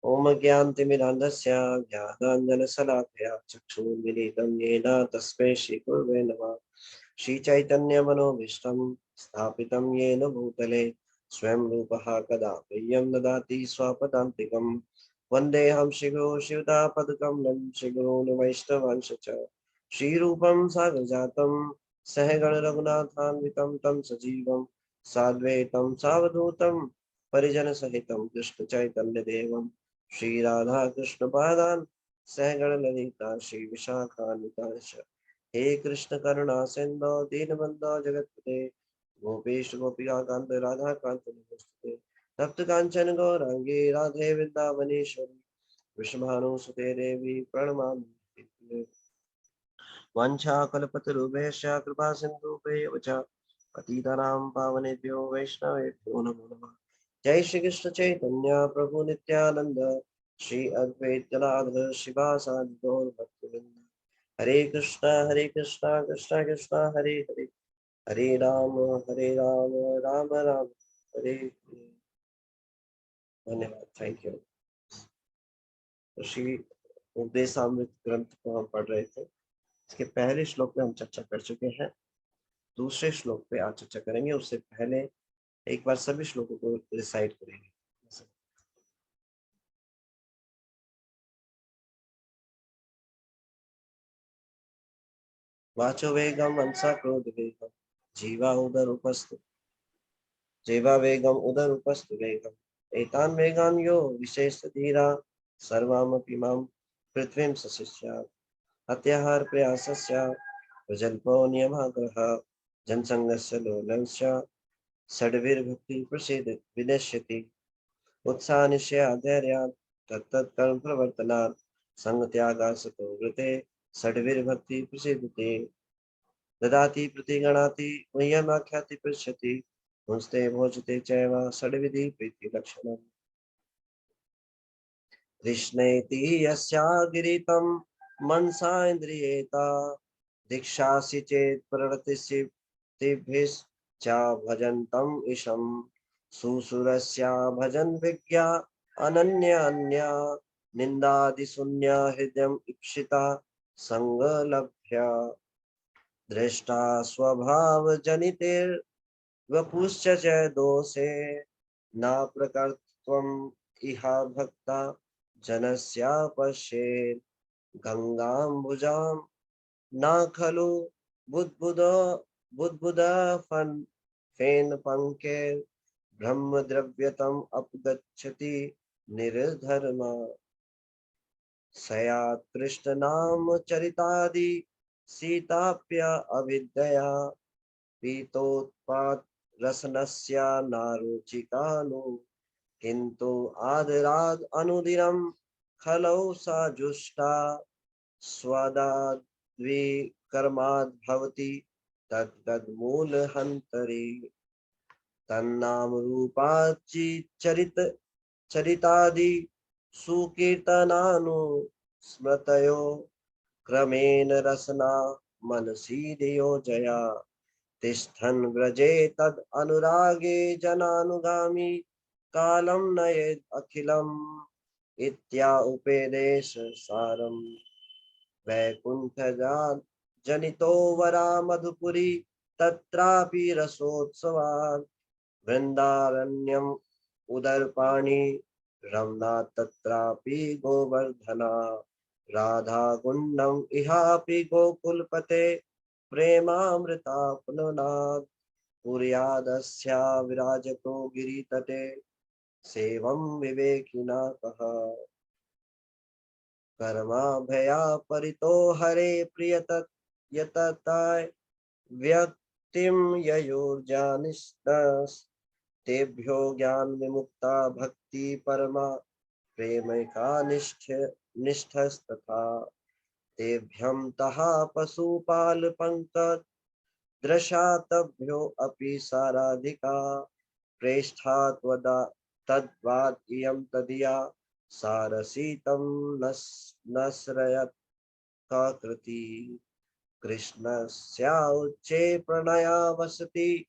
ओम ज्ञानतिमिरान्धस्य ज्ञानाञ्जनशलाकया चक्षुर्मिलितं येन तस्मै श्रीगुरवे नमः। श्रीचैतन्यमनोभीष्टं स्थापितं येन भूतले स्वयं रूपः कदा मह्यं ददाति स्वपदान्तिकं। वन्देऽहं श्रीगुरो शिवदापदकं नं श्रीगुरून् वैष्णवांश च श्रीरूपं साग्रजातं सहगण रघुनाथान्वितं तं सजीवं साद्वैतं सावधूतं परिजनसहितं कृष्णचैतन्यदेवं श्री राधा कृष्ण पादान सहगण ललिता श्री विशाखान्वितांश। हे कृष्ण करुणा सिंधु दीनबंधो जगत्पते गोपेश गोपिका कांत राधा कांत नमस्ते। तप्त कांचन गौरांगी राधे वृंदावनेश्वरी विष्णुभानुसुते देवी प्रणमामि। वाञ्छाकल्पतरुभ्यश्च कृपा सिन्धुभ्येव च पतितानां पावनेभ्यो वैष्णवेभ्यो नमो नमः। जय श्री कृष्ण चैतन्य प्रभु नित्यानंद श्री अद्वैत गदाधर शिवासादि गौर भक्तवृंद। हरे कृष्णा कृष्णा कृष्णा हरे हरे हरे राम राम राम हरे हरे। धन्यवाद, थैंक यू। तो श्री उपदेशामृत ग्रंथ को हम पढ़ रहे थे। इसके पहले श्लोक में हम चर्चा कर चुके हैं, दूसरे श्लोक पे आज चर्चा करेंगे। उससे पहले एक बार सभी श्लोकों को रिसाइट करेंगे। वाचो वेगम अंसा क्रोध वेगम जीवा उदर उपस्थ जीवा वेगम उदर उपस्थ वेगम एतान वेगान यो विशेष धीरा सर्वामपि मां पृथ्वीं सशिष्यात्। अत्याहार प्रयासस्य प्रजल्पो नियमाग्रह जनसंगस्य लोलस्य षड्भिर्भक्ति प्रसिद्ध विनश्यति। उत्साह निश्चय धैर्यात् तत्तत्कर्म प्रवर्तनात् संगत्यागासतो वृते षड्भिर्भक्ति प्रसिद्धते। ददाति प्रतिगणाति मह्यमाख्याति पृच्छति पुंस्ते भोजते चैव षड्विधि प्रीतिलक्षणम्। कृष्णेति यस्यागिरितं मनसा इन्द्रियेता दीक्षासि चेत् प्रणतिसिद्धिभिश्च भजन्तम् ईशम्। सुसुरस्या भजन् विज्ञा अनन्य अन्या निन्दादिशून्य हृदयम् इप्सिता संगलभ्य। दृष्टा स्वभाव जनितेर्वपुश्च च दोषे न प्रकर्तव्यम् इह भक्ता जनस्या पश्येत्। गंगाम्बुजां न खलु बुद्बुद बुद्बुद फेन पंके ब्रह्म द्रव्यतम अपगच्छति निर्धर्मा। सयात् कृष्ण नाम चरितादि सीताप्य अविद्यया पीतोत्पात रसनस्य नारुचिकानु। किंतु आदराद अनुदिनं खलौ सा जुष्टा स्वदाद्वी कर्माद् भवति तद्गद्मूलहन्तरि। तन्नाम रूपाचि चरित चरितादि सुकीर्तनानु स्मृतयो क्रमेण रसना मनसि धियो जया। तिष्ठन् व्रजे तद् अनुरागे जनानुगामी कालं नयेद् अखिलम् इत्या उपेदेश सारम्। वैकुंठजात जनितो वरा मधुपुरी तत्रापि रसोत्सवात्। वृंदारण्यम उदरपाणि रमना तत्रापि गोवर्धना। राधा कुंडम इहापि गोकुलपते प्रेमामृताप्नुनात्। कुर्यादस्या विराजतो गिरितटे सेवं विवेकिना कः। कर्मा भया परितो हरे प्रियत यतताय व्यक्तिम ययोर्जानिष्टस्। तेभ्यो ज्ञान विमुक्ता भक्ति परमा प्रेम का निष्ठस्तथा। तेभ्यं तहा पशुपाल पंकज दृशातभ्यो अपि साराधिका। प्रेष्ठा त्वदा तद्वाद इयं तदिया सारसीतं नस्रयत् काकृति। कृष्णस्याउच्चे प्रणया वसति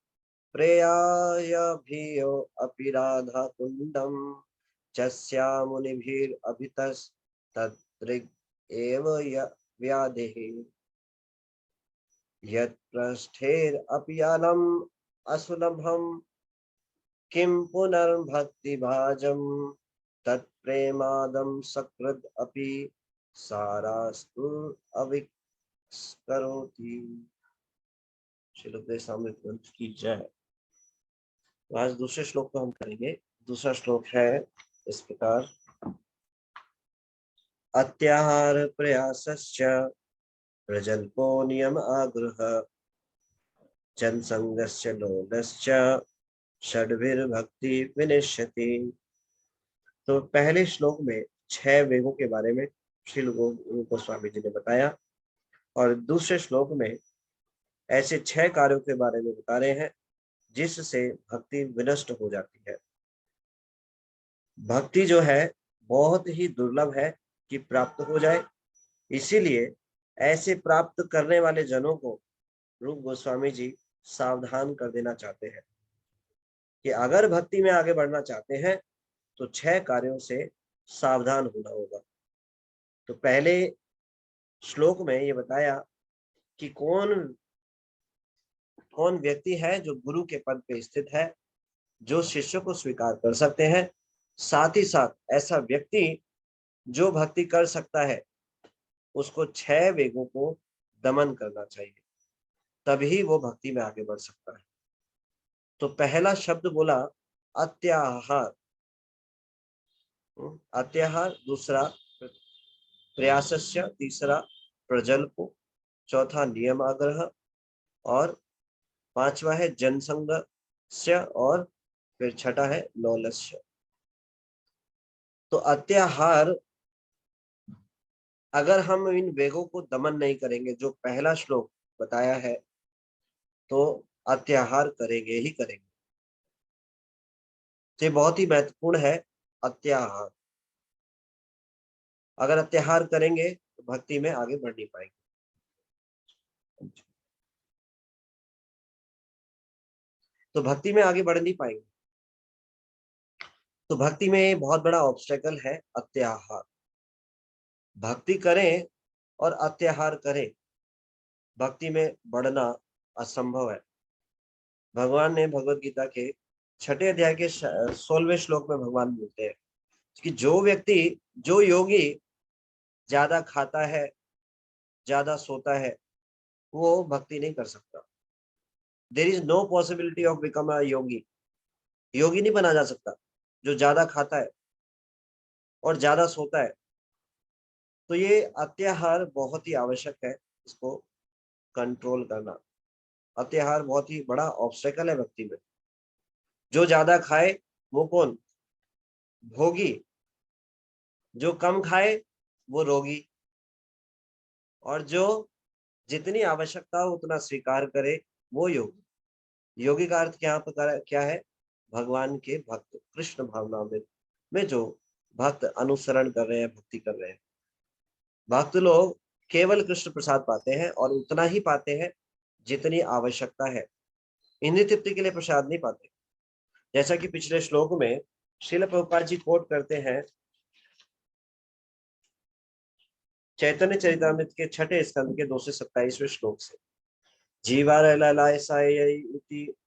प्रेयाय भियो अपि राधा कुंडम। चस्या मुनिभिरभितस्तदृग् एव व्याधिः यत्पृष्ठेरपि अलम् असुलभं किं पुनर्भक्तिभाजं तत्प्रेमादं सकृद् अपि सारास्तु अविस्मरोति। श्री उपदेशामृत ग्रंथ की जय। तो आज दूसरे श्लोक को हम करेंगे। दूसरा श्लोक है इस प्रकार, अत्याहार प्रयासश्च प्रजल्पो नियम आग्रह जनसंगस्य लोलश्च षड्भिर्भक्ति विनिश्यति। तो पहले श्लोक में 6 वेगों के बारे में श्री गोस्वामी जी ने बताया और दूसरे श्लोक में ऐसे 6 कार्यों के बारे में बता रहे हैं जिससे भक्ति विनष्ट हो जाती है। भक्ति जो है बहुत ही दुर्लभ है कि प्राप्त हो जाए, इसीलिए ऐसे प्राप्त करने वाले जनों को रूप गोस्वामी जी सावधान कर देना चाहते हैं कि अगर भक्ति में आगे बढ़ना चाहते हैं तो 6 कार्यों से सावधान होना होगा। तो पहले श्लोक में ये बताया कि कौन कौन व्यक्ति है जो गुरु के पद पे स्थित है, जो शिष्य को स्वीकार कर सकते हैं, साथ ही साथ ऐसा व्यक्ति जो भक्ति कर सकता है उसको 6 वेगों को दमन करना चाहिए, तभी वो भक्ति में आगे बढ़ सकता है। तो पहला शब्द बोला अत्याहार, अत्याहार, दूसरा प्रयासस्य, तीसरा प्रजल्प, चौथा नियम आग्रह और 5वां है जनसंगस्य और फिर छठा है लौलस्य। तो अत्याहार, अगर हम इन वेगों को दमन नहीं करेंगे जो पहला श्लोक बताया है तो अत्याहार करेंगे ही करेंगे। तो ये बहुत ही महत्वपूर्ण है अत्याहार। अगर अत्याहार करेंगे तो भक्ति में आगे बढ़ नहीं पाएंगे। तो भक्ति में आगे बढ़ नहीं पाएंगे। तो भक्ति में बहुत बड़ा ऑब्स्टेकल है अत्याहार। भक्ति करें और अत्याहार करें, भक्ति में बढ़ना असंभव है। भगवान ने भगवत गीता के 6ठे अध्याय के 16वें श्लोक में भगवान बोलते हैं कि जो व्यक्ति, जो योगी ज्यादा खाता है, ज्यादा सोता है, वो भक्ति नहीं कर सकता। There is no possibility of become a yogi. योगी नहीं बना जा सकता जो ज्यादा खाता है और ज्यादा सोता है। तो ये अत्याहार बहुत ही आवश्यक है, इसको कंट्रोल करना। अत्याहार बहुत ही बड़ा ऑब्स्टेकल है भक्ति में। जो ज्यादा खाए वो कौन? भोगी। जो कम खाए वो रोगी। और जो जितनी आवश्यकता हो उतना स्वीकार करे वो योगी। योगी का अर्थ क्या है? भगवान के भक्त, कृष्ण भावना में जो भक्त अनुसरण कर रहे हैं, भक्ति कर रहे हैं। भक्त लोग केवल कृष्ण प्रसाद पाते हैं और उतना ही पाते हैं जितनी आवश्यकता है। इंद्रिय तृप्ति के लिए प्रसाद नहीं पाते। जैसा कि पिछले श्लोक में श्रील प्रभुपाद जी कोट करते हैं चैतन्य चरितामृत के 6ठे स्कंद के 227वें श्लोक से, जीवार ललाय साय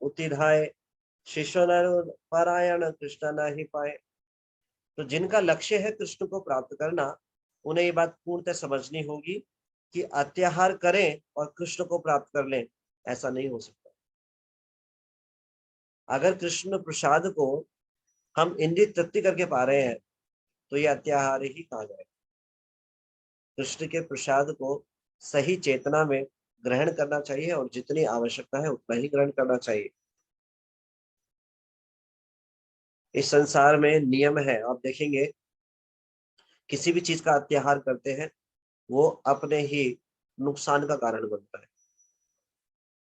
उतिधाय शिष्य नर पारायण कृष्ण न ही पाए। तो जिनका लक्ष्य है कृष्ण को प्राप्त करना, उन्हें ये बात पूर्णतः समझनी होगी कि अत्याहार करें और कृष्ण को प्राप्त कर लें, ऐसा नहीं हो सकता। अगर कृष्ण प्रसाद को हम इंद्रिय तृप्ति करके पा रहे हैं तो ये अत्याहार ही कहा जाए। कृष्ण के प्रसाद को सही चेतना में ग्रहण करना चाहिए और जितनी आवश्यकता है उतना ही ग्रहण करना चाहिए। इस संसार में नियम है, आप देखेंगे किसी भी चीज का अत्याहार करते हैं वो अपने ही नुकसान का कारण बनता है।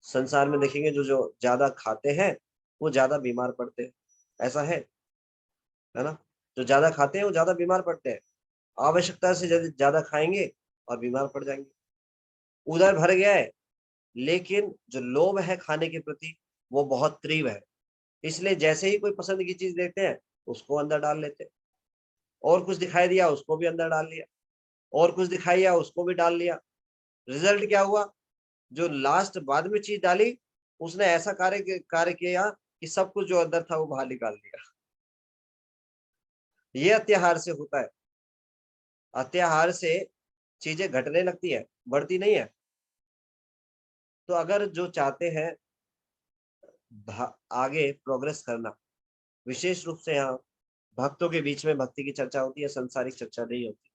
संसार में देखेंगे जो जो ज्यादा खाते हैं वो ज्यादा बीमार पड़ते हैं, ऐसा है ना? जो ज्यादा खाते हैं वो ज्यादा बीमार पड़ते हैं। आवश्यकता से ज्यादा खाएंगे और बीमार पड़ जाएंगे। उधर भर गया है, लेकिन जो लोभ है खाने के प्रति वो बहुत तीव्र है, इसलिए जैसे ही कोई पसंद की चीज देखते हैं उसको अंदर डाल लेते हैं। और कुछ दिखाई दिया उसको भी अंदर डाल लिया, और कुछ दिखाई दिया उसको भी डाल लिया। रिजल्ट क्या हुआ? जो लास्ट बाद में चीज डाली उसने ऐसा कार्य किया कि सब कुछ जो अंदर था वो बाहर निकाल दिया। ये अत्याहार से होता है। अत्याहार से चीजें घटने लगती है, बढ़ती नहीं है। तो अगर जो चाहते हैं आगे प्रोग्रेस करना, विशेष रूप से यहाँ भक्तों के बीच में भक्ति की चर्चा होती है, संसारिक चर्चा नहीं होती।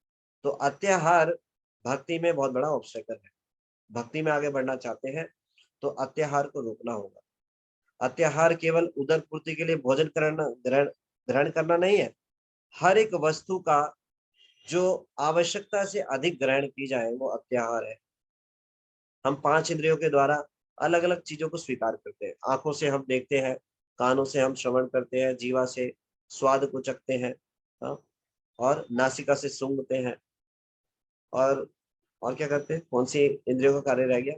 तो अत्याहार भक्ति में बहुत बड़ा ऑब्स्टेकल है। भक्ति में आगे बढ़ना चाहते हैं तो अत्याहार को रोकना होगा। अत्याहार केवल उदर पूर्ति के लिए भोजन करना, ग्रहण ग्रहण करना नहीं है। हर एक वस्तु का जो आवश्यकता से अधिक ग्रहण की जाए वो अत्याहार है। हम 5 इंद्रियों के द्वारा अलग अलग चीजों को स्वीकार करते हैं। आंखों से हम देखते हैं, कानों से हम श्रवण करते हैं, जीवा से स्वाद को चखते हैं, हाँ, और नासिका से सूंघते हैं, और क्या करते हैं? कौन सी इंद्रियों का कार्य रह गया?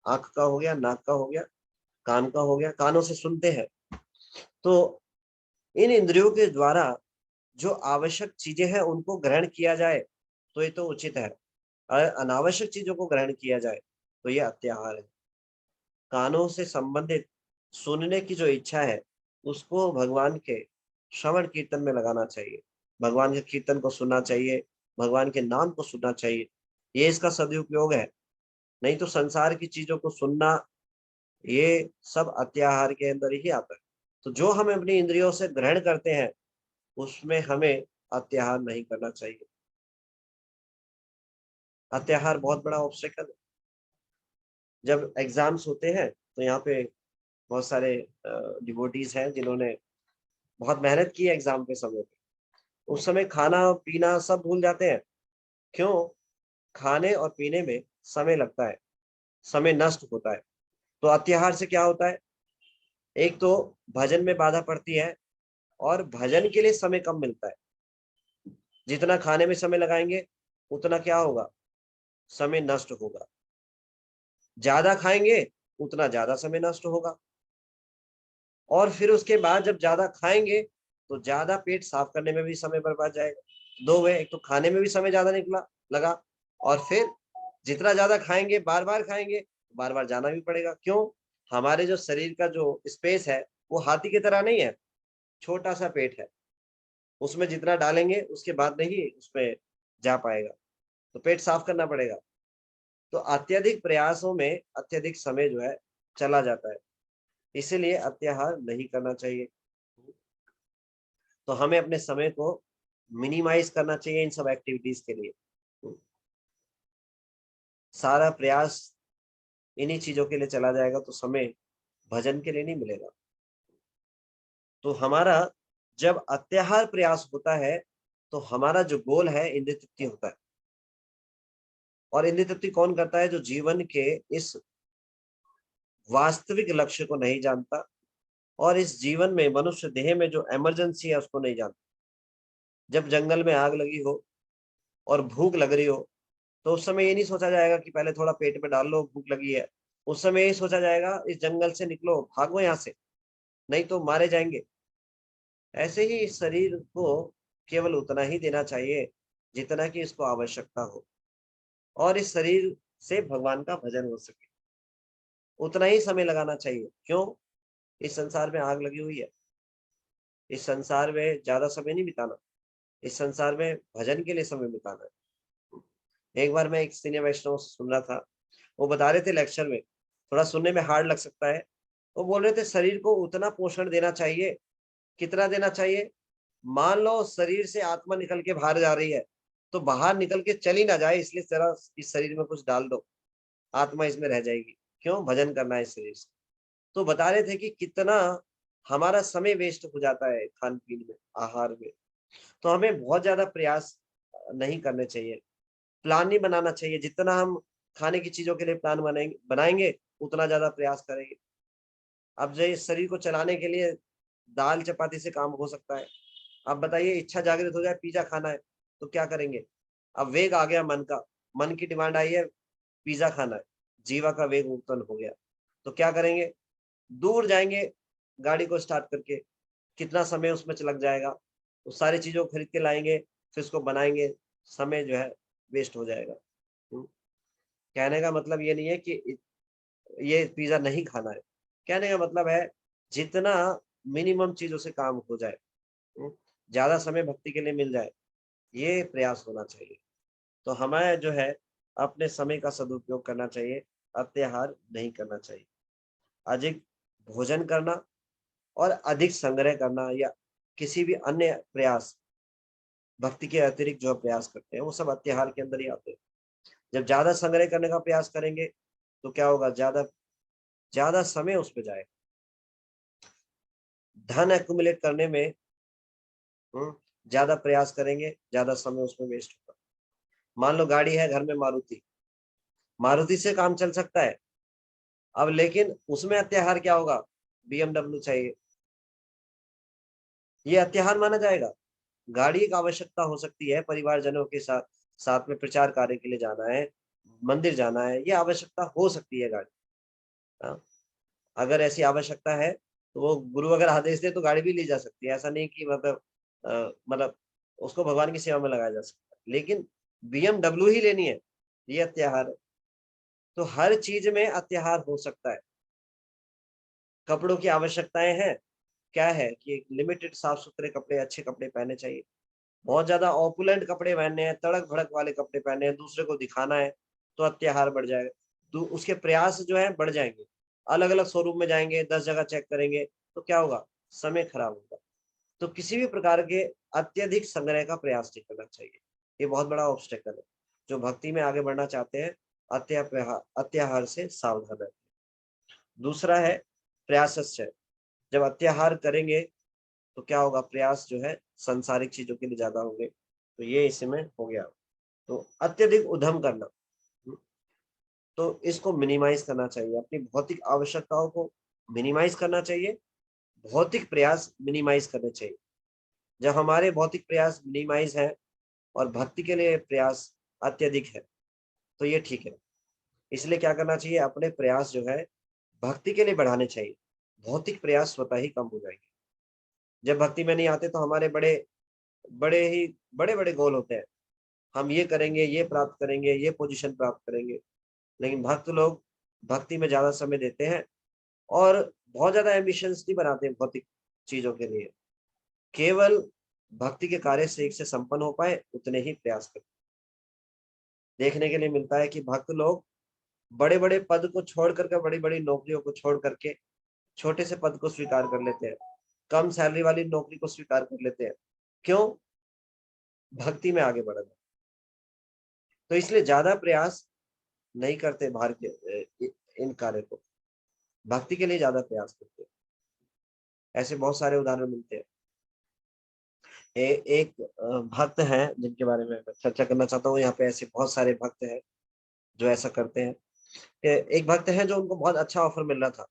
आंख का हो गया, नाक का हो गया, कान का हो गया, कानों से सुनते हैं। तो इन इंद्रियों के द्वारा जो आवश्यक चीजें हैं उनको ग्रहण किया जाए तो ये तो उचित है, और अनावश्यक चीजों को ग्रहण किया जाए तो ये अत्याहार है। कानों से संबंधित सुनने की जो इच्छा है उसको भगवान के श्रवण कीर्तन में लगाना चाहिए, भगवान के कीर्तन को सुनना चाहिए, भगवान के नाम को सुनना चाहिए। ये इसका सदुपयोग है। नहीं तो संसार की चीजों को सुनना, ये सब अत्याहार के अंदर ही आता है। तो जो हम अपनी इंद्रियों से ग्रहण करते हैं उसमें हमें अत्याहार नहीं करना चाहिए। अत्याहार बहुत बड़ा ऑब्स्टेकल है। जब एग्जाम्स होते हैं तो यहाँ पे बहुत सारे डिवोटीज हैं जिन्होंने बहुत मेहनत की है एग्जाम के समय पे। उस समय खाना पीना सब भूल जाते हैं। क्यों? खाने और पीने में समय लगता है, समय नष्ट होता है। तो अत्याहार से क्या होता है? एक तो भजन में बाधा पड़ती है, और भजन के लिए समय कम मिलता है। जितना खाने में समय लगाएंगे उतना क्या होगा? समय नष्ट होगा। ज्यादा खाएंगे उतना ज्यादा समय नष्ट होगा, और फिर उसके बाद जब ज्यादा खाएंगे तो ज्यादा पेट साफ करने में भी समय बर्बाद जाएगा। दो वे, एक तो खाने में भी समय ज्यादा निकला लगा, और फिर जितना ज्यादा खाएंगे, बार बार खाएंगे, बार बार जाना भी पड़ेगा। क्यों? हमारे जो शरीर का जो स्पेस है वो हाथी की तरह नहीं है, छोटा सा पेट है। उसमें जितना डालेंगे उसके बाद नहीं उसमें जा पाएगा, तो पेट साफ करना पड़ेगा। तो अत्यधिक प्रयासों में अत्यधिक समय जो है चला जाता है, इसीलिए अत्याहार नहीं करना चाहिए। तो हमें अपने समय को मिनिमाइज करना चाहिए इन सब एक्टिविटीज के लिए। सारा प्रयास इन्हीं चीजों के लिए चला जाएगा तो समय भजन के लिए नहीं मिलेगा। तो हमारा जब अत्याहार प्रयास होता है तो हमारा जो गोल है इंद्रिय तृप्ति होता है। और इंद्रिय तृप्ति कौन करता है? जो जीवन के इस वास्तविक लक्ष्य को नहीं जानता, और इस जीवन में मनुष्य देह में जो इमरजेंसी है उसको नहीं जानता। जब जंगल में आग लगी हो और भूख लग रही हो तो उस समय ये नहीं सोचा जाएगा कि पहले थोड़ा पेट में डाल लो, भूख लगी है। उस समय ये सोचा जाएगा इस जंगल से निकलो, भागो यहाँ से, नहीं तो मारे जाएंगे। ऐसे ही इस शरीर को केवल उतना ही देना चाहिए जितना कि इसको आवश्यकता हो, और इस शरीर से भगवान का भजन हो सके, उतना ही समय लगाना चाहिए। क्यों? इस संसार में आग लगी हुई है, इस संसार में ज्यादा समय नहीं बिताना, इस संसार में भजन के लिए समय बिताना है। एक बार मैं एक सीनियर वैष्णव से सुन रहा था, वो बता रहे थे लेक्चर में, थोड़ा सुनने में हार्ड लग सकता है। वो बोल रहे थे शरीर को उतना पोषण देना चाहिए। कितना देना चाहिए? मान लो शरीर से आत्मा निकल के बाहर जा रही है, तो बाहर निकल के चली ना जाए इसलिए जरा इस शरीर में कुछ डाल दो, आत्मा इसमें रह जाएगी। क्यों? भजन करना है इस शरीर से। तो बता रहे थे कि कितना हमारा समय वेस्ट हो जाता है खान पीन में, आहार में। तो हमें बहुत ज्यादा प्रयास नहीं करने चाहिए, प्लान नहीं बनाना चाहिए। जितना हम खाने की चीजों के लिए प्लान बनाएंगे उतना ज्यादा प्रयास करेंगे। अब जो इस शरीर को चलाने के लिए दाल चपाती से काम हो सकता है। अब बताइए इच्छा जागृत हो जाए पिज्जा खाना है तो क्या करेंगे? अब वेग आ गया मन का, मन की डिमांड आई है पिज्जा खाना है, जीवा का वेग उत्पन्न हो गया, तो क्या करेंगे? दूर जाएंगे गाड़ी को स्टार्ट करके, कितना समय उसमें लग जाएगा, तो सारी चीजों को खरीद के लाएंगे, फिर उसको बनाएंगे, समय जो है वेस्ट हो जाएगा। कहने का मतलब ये नहीं है कि ये पिज्जा नहीं खाना है, कहने का मतलब है जितना मिनिमम चीजों से काम हो जाए, ज्यादा समय भक्ति के लिए मिल जाए, ये प्रयास होना चाहिए। तो हमें जो है अपने समय का सदुपयोग करना चाहिए, अत्याहार नहीं करना चाहिए। अधिक भोजन करना और अधिक संग्रह करना या किसी भी अन्य प्रयास भक्ति के अतिरिक्त जो प्रयास करते हैं वो सब अत्याहार के अंदर ही आते हैं। जब ज्यादा संग्रह करने का प्रयास करेंगे तो क्या होगा, ज्यादा ज्यादा समय उस पर जाएगा। धन एक्युमुलेट करने में ज्यादा प्रयास करेंगे, ज्यादा समय उसमें वेस्ट होगा। मान लो गाड़ी है घर में मारुति, मारुति से काम चल सकता है अब, लेकिन उसमें अत्याहार क्या होगा, BMW चाहिए, ये अत्याहार माना जाएगा। गाड़ी एक आवश्यकता हो सकती है, परिवारजनों के साथ साथ में प्रचार कार्य के लिए जाना है, मंदिर जाना है, ये आवश्यकता हो सकती है गाड़ी। हाँ? अगर ऐसी आवश्यकता है तो वो गुरु अगर आदेश दे तो गाड़ी भी ली जा सकती है, ऐसा नहीं कि मतलब उसको भगवान की सेवा में लगाया जा सकता है, लेकिन BMW ही लेनी है, ये अत्याहार है। तो हर चीज में अत्याहार हो सकता है। कपड़ों की आवश्यकताएं हैं, क्या है कि एक लिमिटेड साफ सुथरे कपड़े, अच्छे कपड़े पहने चाहिए। बहुत ज्यादा ऑपुलेंट कपड़े पहनने हैं, तड़क भड़क वाले कपड़े पहने हैं, दूसरे को दिखाना है, तो अत्याहार बढ़ जाएगा। तो उसके प्रयास जो है बढ़ जाएंगे, अलग अलग शोरूम में जाएंगे, 10 जगह चेक करेंगे, तो क्या होगा, समय खराब होगा। तो किसी भी प्रकार के अत्यधिक संग्रह का प्रयास नहीं करना चाहिए, ये बहुत बड़ा ऑब्स्टेकल है। जो भक्ति में आगे बढ़ना चाहते हैं अत्याहार से सावधान रहें। दूसरा है प्रयासस्य। जब अत्याहार करेंगे तो क्या होगा, प्रयास जो है संसारिक चीजों के लिए ज्यादा होंगे, तो ये इसमें हो गया। तो अत्यधिक उद्यम करना, तो इसको मिनिमाइज करना चाहिए, अपनी भौतिक आवश्यकताओं को मिनिमाइज करना चाहिए, भौतिक प्रयास मिनिमाइज करने चाहिए। जब हमारे भौतिक प्रयास मिनिमाइज है और भक्ति के लिए प्रयास अत्यधिक है, तो ये ठीक है। इसलिए क्या करना चाहिए, अपने प्रयास जो है भक्ति के लिए बढ़ाने चाहिए, भौतिक प्रयास स्वतः ही कम हो जाएंगे। जब भक्ति में नहीं आते तो हमारे बड़े बड़े गोल होते हैं, हम ये करेंगे, ये प्राप्त करेंगे, ये पोजीशन प्राप्त करेंगे। लेकिन भक्त लोग भक्ति में ज्यादा समय देते हैं और बहुत ज्यादा एम्बिशंस नहीं बनाते भौतिक चीजों के लिए, केवल भक्ति के कार्य से एक से संपन्न हो पाए उतने ही प्रयास करते। देखने के लिए मिलता है कि भक्त लोग बड़े बड़े पद को छोड़ करके, बड़ी बड़ी नौकरियों को छोड़ करके छोटे से पद को स्वीकार कर लेते हैं, कम सैलरी वाली नौकरी को स्वीकार कर लेते हैं। क्यों, भक्ति में आगे बढ़ना। तो इसलिए ज्यादा प्रयास नहीं करते बाहर के इन कार्य को, भक्ति के लिए ज्यादा प्रयास करते हैं। ऐसे बहुत सारे उदाहरण मिलते हैं। एक भक्त हैं जिनके बारे में मैं चर्चा करना चाहता हूँ यहाँ पे। ऐसे बहुत सारे भक्त हैं जो ऐसा करते हैं। एक भक्त है जो उनको बहुत अच्छा ऑफर मिल रहा था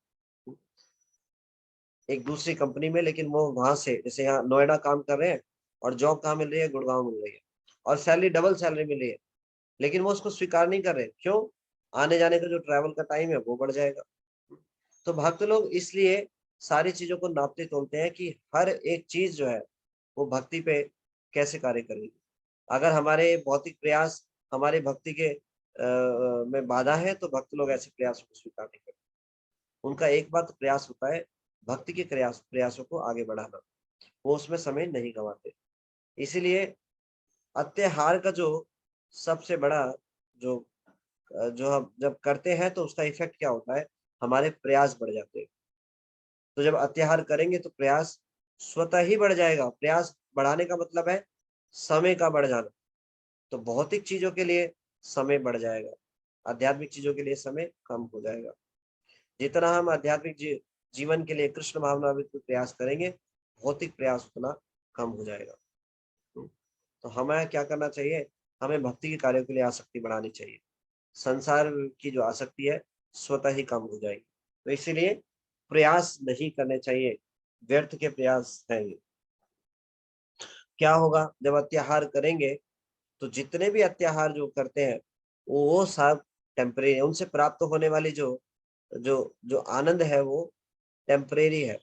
एक दूसरी कंपनी में, लेकिन वो वहां से, जैसे यहाँ नोएडा काम कर रहे हैं और जॉब कहाँ मिल रही है, गुड़गांव मिल रही है, और सैलरी डबल सैलरी मिल रही है, लेकिन वो उसको स्वीकार नहीं कर रहे। क्यों, आने जाने का जो ट्रैवल का टाइम है वो बढ़ जाएगा। तो भक्त लोग इसलिए सारी चीजों को नापते तोलते हैं कि हर एक चीज जो है वो भक्ति पे कैसे कार्य करेगी। अगर हमारे भौतिक प्रयास हमारे भक्ति के में बाधा है तो भक्त लोग ऐसे प्रयासों को स्वीकार नहीं करते। उनका एक बात प्रयास होता है भक्ति के प्रयासों को आगे बढ़ाना, वो उसमें समय नहीं गंवाते। इसीलिए अत्याहार का जो सबसे बड़ा जो जो हम जब करते हैं तो उसका इफेक्ट क्या होता है, हमारे प्रयास बढ़ जाते हैं। तो जब अत्याहार करेंगे तो प्रयास स्वतः ही बढ़ जाएगा। प्रयास बढ़ाने का मतलब है समय का बढ़ जाना। तो भौतिक चीजों के लिए समय बढ़ जाएगा, आध्यात्मिक चीजों के लिए समय कम हो जाएगा। जितना हम आध्यात्मिक जीवन के लिए कृष्ण भावनामृत प्रयास करेंगे, भौतिक प्रयास उतना कम हो जाएगा। तो हमें क्या करना चाहिए, हमें भक्ति के कार्यों के लिए आसक्ति बढ़ानी चाहिए। संसार की जो आसक्ति है स्वतः ही कम हो जाएगी। तो इसीलिए प्रयास नहीं करने चाहिए, व्यर्थ के प्रयास है ये। क्या होगा जब अत्याहार करेंगे, तो जितने भी अत्याहार जो करते हैं वो सब टेम्परेरी, उनसे प्राप्त होने वाली जो जो जो आनंद है वो टेम्परेरी है।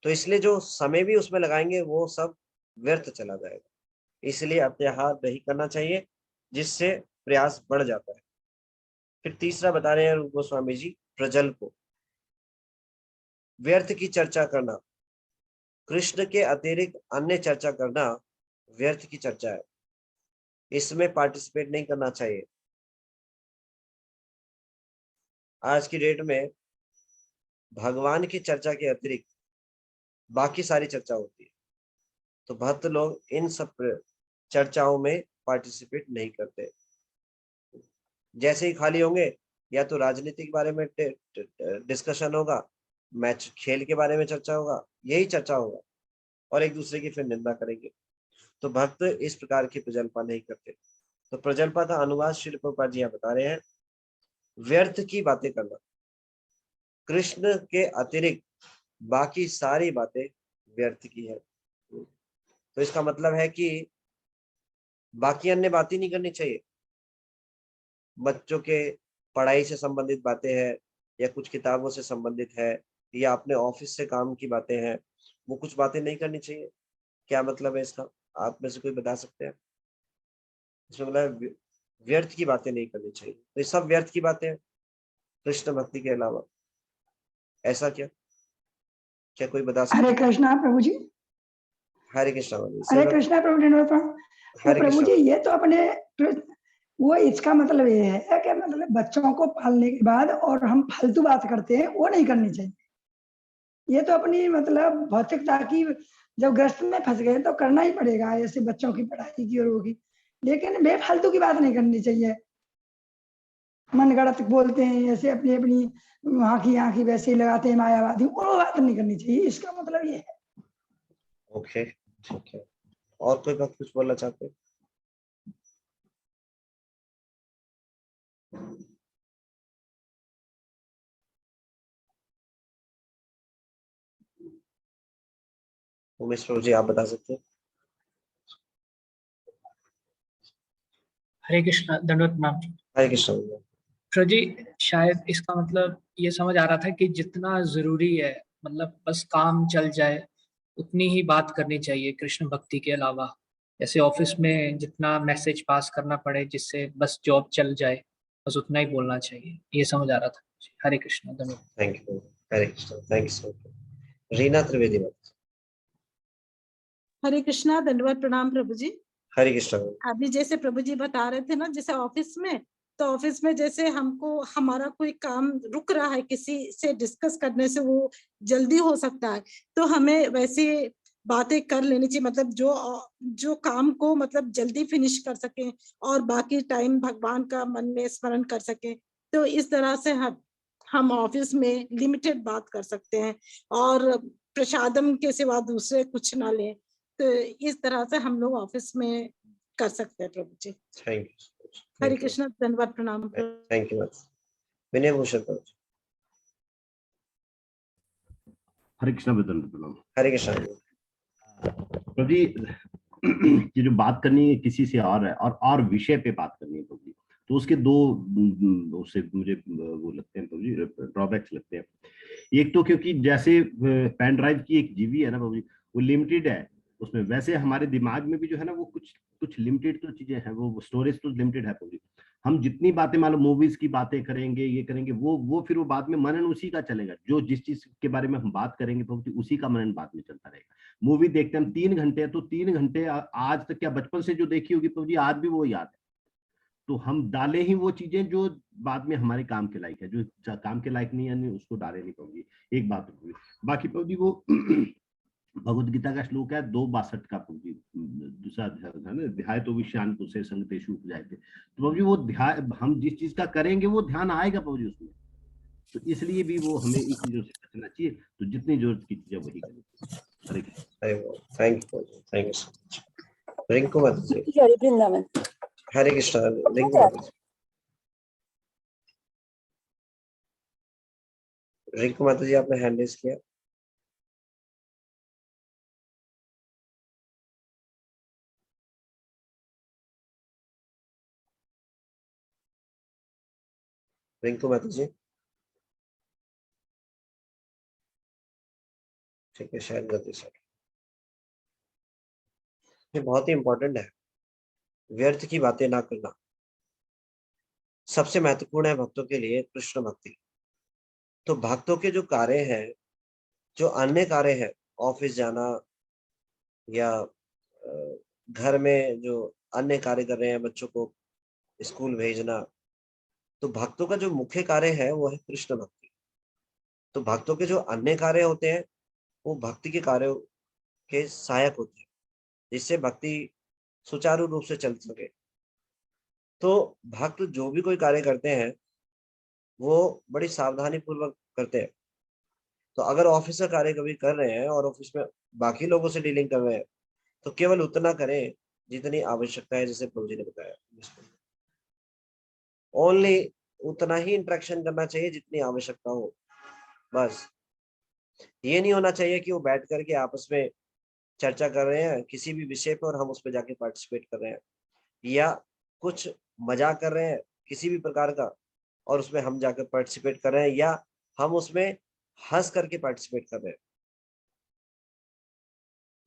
तो इसलिए जो समय भी उसमें लगाएंगे वो सब व्यर्थ चला जाएगा। इसलिए अत्याहार नहीं करना चाहिए, जिससे प्रयास बढ़ जाता है। फिर तीसरा बता रहे हैं रूप गोस्वामी जी, प्रजल को व्यर्थ की चर्चा करना, कृष्ण के अतिरिक्त अन्य चर्चा करना व्यर्थ की चर्चा है, इसमें पार्टिसिपेट नहीं करना चाहिए। आज की डेट में भगवान की चर्चा के अतिरिक्त बाकी सारी चर्चा होती है, तो भक्त लोग इन सब चर्चाओं में पार्टिसिपेट नहीं करते। जैसे ही खाली होंगे, या तो राजनीति के बारे में डिस्कशन होगा, मैच खेल के बारे में चर्चा होगा, यही चर्चा होगा, और एक दूसरे की फिर निंदा करेंगे। तो भक्त इस प्रकार की प्रजल्पा नहीं करते। तो प्रजल्पा का अनुवाद श्रील प्रभुपाद जी यहाँ बता रहे हैं, व्यर्थ की बातें करना, कृष्ण के अतिरिक्त बाकी सारी बातें व्यर्थ की है। तो इसका मतलब है कि बाकी अन्य बातें नहीं करनी चाहिए। बच्चों के पढ़ाई से संबंधित बातें हैं, या कुछ किताबों से संबंधित है, या अपने ऑफिस से काम की बातें हैं, वो कुछ बातें नहीं करनी चाहिए। क्या मतलब है इसका, आप में से कोई बता सकते हैं? इसमें मतलब व्यर्थ की बातें नहीं करनी चाहिए। तो ये सब व्यर्थ की बातें हैं कृष्ण भक्ति के अलावा। ऐसा क्या, क्या कोई बता सकता हरे है? कृष्णा प्रभु जी। हरे कृष्णा वाली हरे कृष्णा प्रभु जी। तो हरे प्रभु कृष्णा जी वाली। ये तो अपने वो इसका मतलब ये है कि मतलब बच्चों को पालने के बाद और हम फालतू बात करते हैं, वो नहीं करनी चाहिए। ये तो अपनी मतलब भौतिकता की, जब ग्रस्त में फंस गए तो करना ही पड़ेगा, ऐसे बच्चों की पढ़ाई की और वो की, लेकिन बेफालतू की बात नहीं करनी चाहिए। मन गढ़ंत बोलते हैं ऐसे, अपनी अपनी वहां की यहाँ की वैसे ही लगाते हैं मायावादी, वो बात नहीं करनी चाहिए, इसका मतलब ये है। ओके, ठीक है। और कोई बात कुछ बोलना चाहते हैं? उमेश प्रभु जी आप बता सकते हैं? हरे कृष्णा, दंडवत प्रणाम। हरे कृष्णा भैया। प्रभु जी, शायद इसका मतलब ये समझ आ रहा था कि जितना जरूरी है, मतलब बस काम चल जाए उतनी ही बात करनी चाहिए कृष्ण भक्ति के अलावा। जैसे ऑफिस में जितना मैसेज पास करना पड़े जिससे बस जॉब चल जाए, बस उतना ही बोलना चाहिए, ये समझ आ रहा था। हरे कृष्णा, धन्यवाद। Thank you, Hare Krishna, thank you so much. Reena Trivedi बात। हरे कृष्णा, दंडवत प्रणाम प्रभु जी। हरे कृष्णा भैया। अभी जैसे प्रभु जी बता रहे थे ना, जैसे ऑफिस में, तो ऑफिस में जैसे हमको हमारा कोई काम रुक रहा है, किसी से डिस्कस करने से वो जल्दी हो सकता है, तो हमें वैसे बातें कर लेनी चाहिए, मतलब जो जो काम को मतलब जल्दी फिनिश कर सके और बाकी टाइम भगवान का मन में स्मरण कर सके। तो इस तरह से हम ऑफिस में लिमिटेड बात कर सकते हैं और प्रसादम के सिवा दूसरे कुछ ना लें। तो इस तरह से हम लोग ऑफिस में कर सकते हैं प्रभु जी। थैंक हरे यू, कृष्ण, धन्यवाद प्रणाम। Thank you. विनय भूषण प्रभु जी। हरे कृष्णा बेदन प्रणाम। हरे कृष्णा भैया। प्रभु जी, ये जो बात करनी है किसी से और है, और विषय पे बात करनी है प्रभु जी, तो उसके दो उससे मुझे वो लगते हैं प्रभु जी, ड्रॉबैक्स लगते हैं। एक तो क्योंकि जैसे पेन ड्राइव की एक जीबी है ना प्रभु जी, वो लिमिटेड है उसमें, वैसे हमारे दिमाग में भी जो है ना वो कुछ कुछ लिमिटेड तो चीजें हैं, वो स्टोरेज तो लिमिटेड है प्रभु जी। हम जितनी बातें मान लो मूवीज की बातें करेंगे, ये करेंगे, वो फिर वो बाद में मनन उसी का चलेगा, जो जिस चीज के बारे में हम बात करेंगे प्रभु जी उसी का मनन बाद में चलता रहेगा। मूवी देखते हैं हम 3 घंटे, तो 3 घंटे आज तक क्या बचपन से जो देखी होगी प्रभु जी आज भी वो याद है, तो हम डाले ही वो चीजें जो बाद में हमारे काम के लायक है, जो काम के लायक नहीं है उसको डाले नहीं प्रभु जी। एक बात प्रभु जी। बाकी प्रभु जी वो भगवद गीता का श्लोक है 2:62 का प्रभु जी, दूसरा अध्याय है ना, ध्याय तो विषयान से संगतेषु उपजायते। तो प्रभु जी वो ध्यान हम जिस चीज का करेंगे वो ध्यान आएगा प्रभु जी उसमें, तो इसलिए भी वो हमें इन चीजों से बचना चाहिए, तो जितनी जरूरत की चीजें वही करनी चाहिए। Hare Krishna. Thank you so much. Rinku माता जी। हरे वृंदावन। हरे कृष्णा। रिंकू माता जी। रिंकू माता जी आपने हैंड रेज किया। रिंकू माता जी, ठीक है, शायद गलती से। ये बहुत ही इंपॉर्टेंट है। व्यर्थ की बातें ना करना सबसे महत्वपूर्ण है भक्तों के लिए, कृष्ण भक्ति। तो भक्तों के जो कार्य हैं, जो अन्य कार्य है, ऑफिस जाना या घर में जो अन्य कार्य कर रहे हैं, बच्चों को स्कूल भेजना, तो भक्तों का जो मुख्य कार्य है वो है कृष्ण भक्ति। तो भक्तों के जो अन्य कार्य होते हैं वो भक्ति के कार्यों के सहायक होते हैं, जिससे भक्ति सुचारू रूप से चल सके। तो भक्त जो भी कोई कार्य करते हैं वो बड़ी सावधानी पूर्वक करते हैं। तो अगर ऑफिस का कार्य कभी कर रहे हैं और ऑफिस में बाकी लोगों से डीलिंग कर रहे हैं, तो केवल उतना करें जितनी आवश्यकता है, जैसे प्रभु जी ने बताया। ओनली उतना ही इंटरेक्शन करना चाहिए जितनी आवश्यकता हो, बस। ये नहीं होना चाहिए कि वो बैठ करके आपस में चर्चा कर रहे हैं किसी भी विषय पर और हम उस पर जाके पार्टिसिपेट कर रहे हैं, या कुछ मजाक कर रहे हैं किसी भी प्रकार का और उसमें हम जाकर पार्टिसिपेट कर रहे हैं, या हम उसमें हंस करके पार्टिसिपेट कर रहे हैं।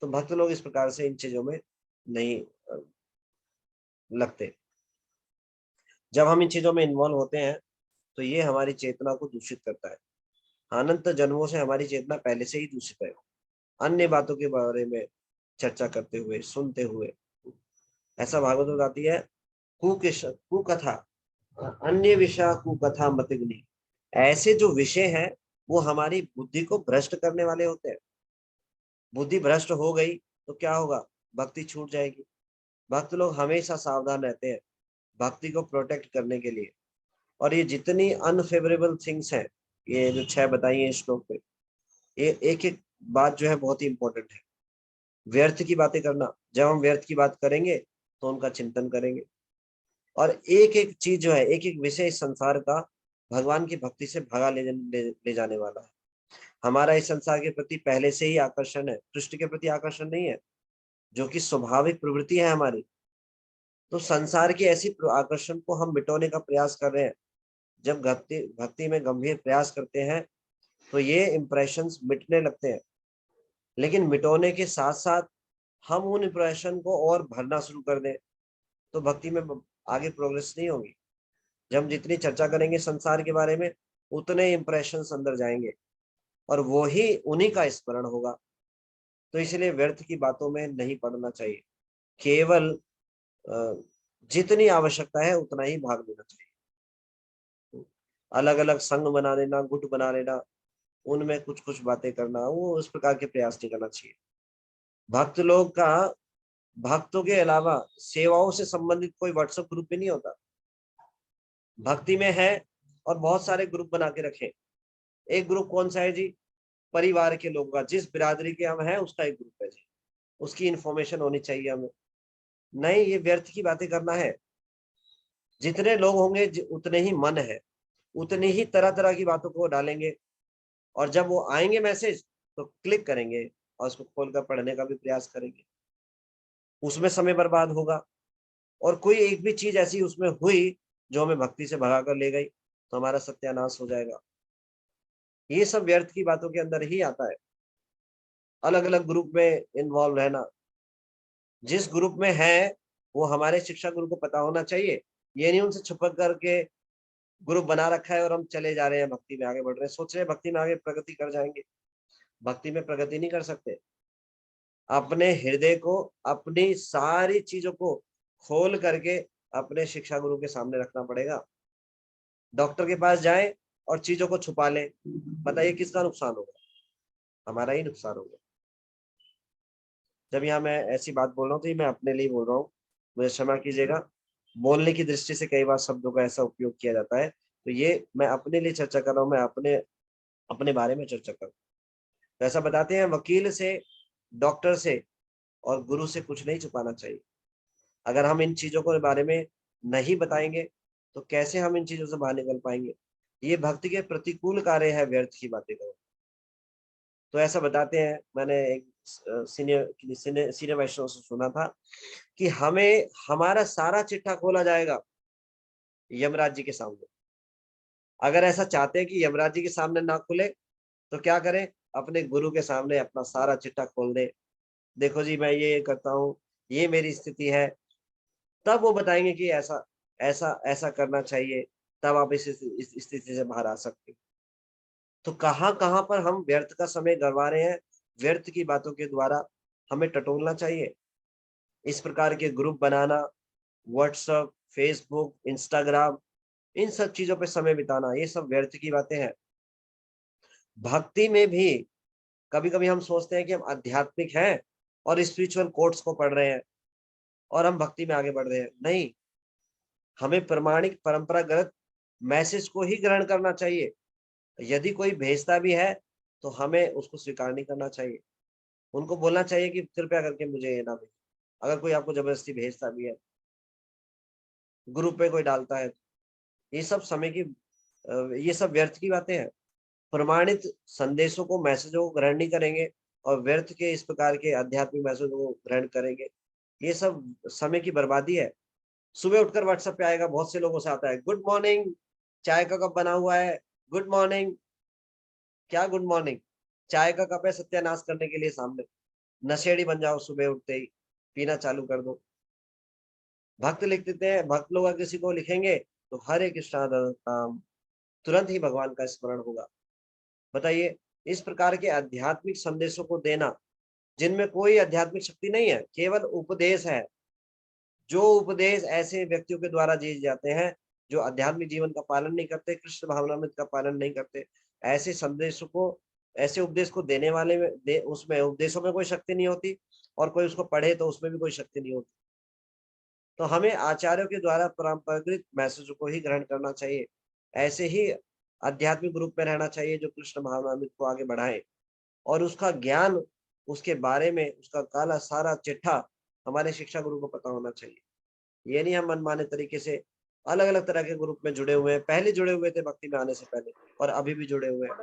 तो भक्त लोग इस प्रकार से इन चीजों में नहीं लगते। जब हम इन चीजों में इन्वॉल्व होते हैं तो ये हमारी चेतना को दूषित करता है। अनंत जन्मों से हमारी चेतना पहले से ही दूषित है, अन्य बातों के बारे में चर्चा करते हुए, सुनते हुए। ऐसा भागवत में आती है, कुकथा अन्य विषय कुकथा मतिग्नि। ऐसे जो विषय हैं वो हमारी बुद्धि को भ्रष्ट करने वाले होते हैं। बुद्धि भ्रष्ट हो गई तो क्या होगा? भक्ति छूट जाएगी। भक्त लोग हमेशा सावधान रहते हैं भक्ति को प्रोटेक्ट करने के लिए। और ये जितनी अनफेवरेबल थिंग्स हैं, ये जो 6 बताई है श्लोक पे, ये एक एक बात जो है बहुत ही इंपॉर्टेंट है। व्यर्थ की बातें करना, जब हम व्यर्थ की बात करेंगे तो उनका चिंतन करेंगे। और एक एक चीज जो है, एक एक विषय इस संसार का भगवान की भक्ति से भगा ले जाने वाला है। हमारा इस संसार के प्रति पहले से ही आकर्षण है, कृष्ण के प्रति आकर्षण नहीं है, जो कि स्वाभाविक प्रवृत्ति है हमारी। तो संसार की ऐसी आकर्षण को हम मिटाने का प्रयास कर रहे हैं। जब भक्ति में गंभीर प्रयास करते हैं तो ये इंप्रेशंस मिटने लगते हैं, लेकिन मिटाने के साथ साथ हम उन इंप्रेशन को और भरना शुरू कर दें तो भक्ति में आगे प्रोग्रेस नहीं होगी। जब हम जितनी चर्चा करेंगे संसार के बारे में, उतने इंप्रेशंस अंदर जाएंगे और वो ही उन्हीं का स्मरण होगा। तो इसलिए व्यर्थ की बातों में नहीं पड़ना चाहिए, केवल जितनी आवश्यकता है उतना ही भाग लेना चाहिए। अलग अलग संघ बना लेना, गुट बना लेना, उनमें कुछ कुछ बातें करना, वो उस प्रकार के प्रयास नहीं करना चाहिए। भक्त लोग का भक्तों के अलावा सेवाओं से संबंधित कोई व्हाट्सएप ग्रुप भी नहीं होता। भक्ति में है और बहुत सारे ग्रुप बना के रखे। एक ग्रुप कौन सा है जी? परिवार के लोगों का, जिस बिरादरी के हम हैं उसका एक ग्रुप है जी, उसकी इंफॉर्मेशन होनी चाहिए हमें। नहीं, ये व्यर्थ की बातें करना है। जितने लोग होंगे उतने ही मन है, उतनी ही तरह तरह की बातों को डालेंगे, और जब वो आएंगे मैसेज तो क्लिक करेंगे और उसको खोलकर पढ़ने का भी प्रयास करेंगे। उसमें समय बर्बाद होगा, और कोई एक भी चीज ऐसी उसमें हुई जो हमें भक्ति से भगा कर ले गई तो हमारा सत्यानाश हो जाएगा। ये सब व्यर्थ की बातों के अंदर ही आता है। अलग अलग ग्रुप में इन्वॉल्व रहना, जिस ग्रुप में है वो हमारे शिक्षा गुरु को पता होना चाहिए। ये नहीं उनसे छुपक करके ग्रुप बना रखा है और हम चले जा रहे हैं, भक्ति में आगे बढ़ रहे हैं, सोच रहे हैं भक्ति में आगे प्रगति कर जाएंगे। भक्ति में प्रगति नहीं कर सकते। अपने हृदय को, अपनी सारी चीजों को खोल करके अपने शिक्षा गुरु के सामने रखना पड़ेगा। डॉक्टर के पास जाएं और चीजों को छुपा लें, बताइए किसका नुकसान होगा? हमारा ही नुकसान होगा। जब यहाँ मैं ऐसी बात बोल रहा हूँ तो ये मैं अपने लिए बोल रहा हूँ, मुझे क्षमा कीजिएगा। बोलने की दृष्टि से कई बार शब्दों का ऐसा उपयोग किया जाता है, तो ये मैं अपने लिए चर्चा कर रहा हूँ, मैं अपने बारे में चर्चा कर रहा हूँ। तो ऐसा बताते हैं, वकील से, डॉक्टर से और गुरु से कुछ नहीं छुपाना चाहिए। अगर हम इन चीजों के बारे में नहीं बताएंगे तो कैसे हम इन चीजों से बाहर निकल पाएंगे? ये भक्ति के प्रतिकूल कार्य है व्यर्थ की बातें करो। तो ऐसा बताते हैं, मैंने एक सीनियर वैष्णव से सुना था कि हमें हमारा सारा चिट्ठा खोला जाएगा यमराज जी के सामने। अगर ऐसा चाहते हैं कि यमराज जी के सामने ना खुले तो क्या करें? अपने गुरु के सामने अपना सारा चिट्ठा खोल दे। देखो जी, मैं ये करता हूँ, ये मेरी स्थिति है, तब वो बताएंगे कि ऐसा ऐसा ऐसा करना चाहिए, तब आप इस स्थिति से बाहर आ सकते हो। तो कहाँ कहाँ पर हम व्यर्थ का समय गंवा रहे हैं, व्यर्थ की बातों के द्वारा हमें टटोलना चाहिए। इस प्रकार के ग्रुप बनाना, व्हाट्सएप, फेसबुक, इंस्टाग्राम, इन सब चीजों पे समय बिताना, ये सब व्यर्थ की बातें हैं। भक्ति में भी कभी कभी हम सोचते हैं कि हम आध्यात्मिक हैं और स्पिरिचुअल कोट्स को पढ़ रहे हैं और हम भक्ति में आगे बढ़ रहे हैं। नहीं, हमें प्रमाणिक परंपरागत मैसेज को ही ग्रहण करना चाहिए। यदि कोई भेजता भी है तो हमें उसको स्वीकार नहीं करना चाहिए। उनको बोलना चाहिए कि कृपया करके मुझे ये ना भेजें। अगर कोई आपको जबरदस्ती भेजता भी है, ग्रुप पे कोई डालता है, ये सब समय की ये सब व्यर्थ की बातें हैं। प्रमाणित संदेशों को, मैसेजों को ग्रहण नहीं करेंगे और व्यर्थ के इस प्रकार के आध्यात्मिक मैसेजों को ग्रहण करेंगे, ये सब समय की बर्बादी है। सुबह उठकर व्हाट्सएप पे आएगा, बहुत से लोगों से आता है, गुड मॉर्निंग, चाय का कप बना हुआ है, गुड मॉर्निंग। क्या गुड मॉर्निंग? चाय का कप है सत्यानाश करने के लिए सामने। नशेड़ी बन जाओ, सुबह उठते ही पीना चालू कर दो। भक्त लिख देते हैं, भक्त लोग अगर किसी को लिखेंगे तो हरे कृष्णा नाम, तुरंत ही भगवान का स्मरण होगा। बताइए, इस प्रकार के आध्यात्मिक संदेशों को देना जिनमें कोई आध्यात्मिक शक्ति नहीं है, केवल उपदेश है, जो उपदेश ऐसे व्यक्तियों के द्वारा दिए जाते हैं जो आध्यात्मिक जीवन का पालन नहीं करते, कृष्ण भावनामृत का पालन नहीं करते, ऐसे संदेशों को, ऐसे उपदेश को देने वाले में उसमें उपदेशों में कोई शक्ति नहीं होती और कोई उसको पढ़े तो उसमें भी कोई शक्ति नहीं होती। तो हमें आचार्यों के द्वारा परंपरागत मैसेजों को ही ग्रहण करना चाहिए। ऐसे ही आध्यात्मिक ग्रुप में रहना चाहिए जो कृष्ण भावनामृत को आगे बढ़ाए और उसका ज्ञान, उसके बारे में उसका काला सारा चिट्ठा हमारे शिक्षा गुरु को पता होना चाहिए। ये नहीं हम मनमाने तरीके से अलग अलग तरह के ग्रुप में जुड़े हुए हैं, पहले जुड़े हुए थे भक्ति में आने से पहले और अभी भी जुड़े हुए हैं।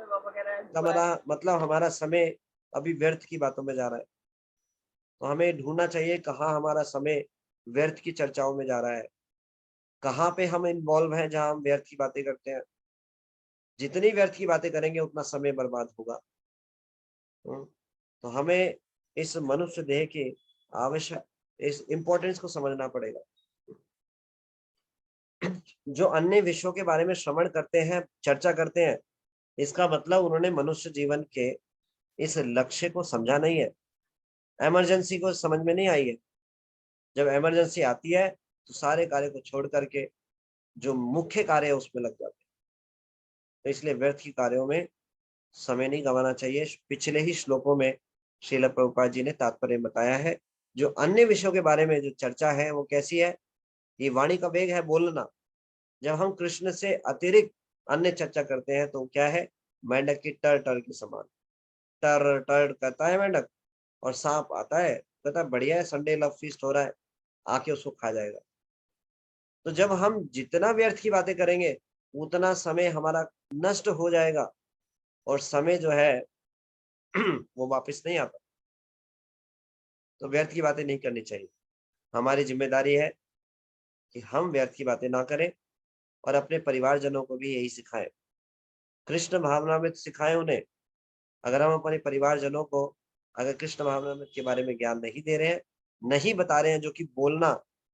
मतलब हमारा समय अभी व्यर्थ की बातों में जा रहा है। तो हमें ढूंढना चाहिए कहाँ हमारा समय व्यर्थ की चर्चाओं में जा रहा है, कहाँ पे हम इन्वॉल्व हैं जहाँ हम व्यर्थ की बातें करते हैं। जितनी व्यर्थ की बातें करेंगे उतना समय बर्बाद होगा। तो हमें इस मनुष्य देह के आवश्यक इस इम्पोर्टेंस को समझना पड़ेगा। जो अन्य विषयों के बारे में श्रवण करते हैं, चर्चा करते हैं, इसका मतलब उन्होंने मनुष्य जीवन के इस लक्ष्य को समझा नहीं है, इमरजेंसी को समझ में नहीं आई है। जब इमरजेंसी आती है तो सारे कार्य को छोड़ करके जो मुख्य कार्य है उसमें लग जाते हैं। तो इसलिए व्यर्थ की कार्यों में समय नहीं गंवाना चाहिए। पिछले ही श्लोकों में श्रील प्रभुपाद जी ने तात्पर्य बताया है। जो अन्य विषयों के बारे में जो चर्चा है वो कैसी है? ये वाणी का वेग है, बोलना। जब हम कृष्ण से अतिरिक्त अन्य चर्चा करते हैं तो क्या है? मेंढक की टर टर के समान, टर टर करता है मेंढक और सांप आता है, कहता है बढ़िया है, संडे लव फीस्ट हो रहा है, आके उसको खा जाएगा। तो जब हम जितना व्यर्थ की बातें करेंगे उतना समय हमारा नष्ट हो जाएगा और समय जो है वो वापस नहीं आता। तो व्यर्थ की बातें नहीं करनी चाहिए। हमारी जिम्मेदारी है कि हम व्यर्थ की बातें ना करें और अपने परिवारजनों को भी यही सिखाएं। कृष्ण भावनामृत सिखाएं उन्हें। अगर हम अपने परिवारजनों को अगर कृष्ण भावनामृत के बारे में ज्ञान नहीं दे रहे हैं, नहीं बता रहे हैं, जो कि बोलना,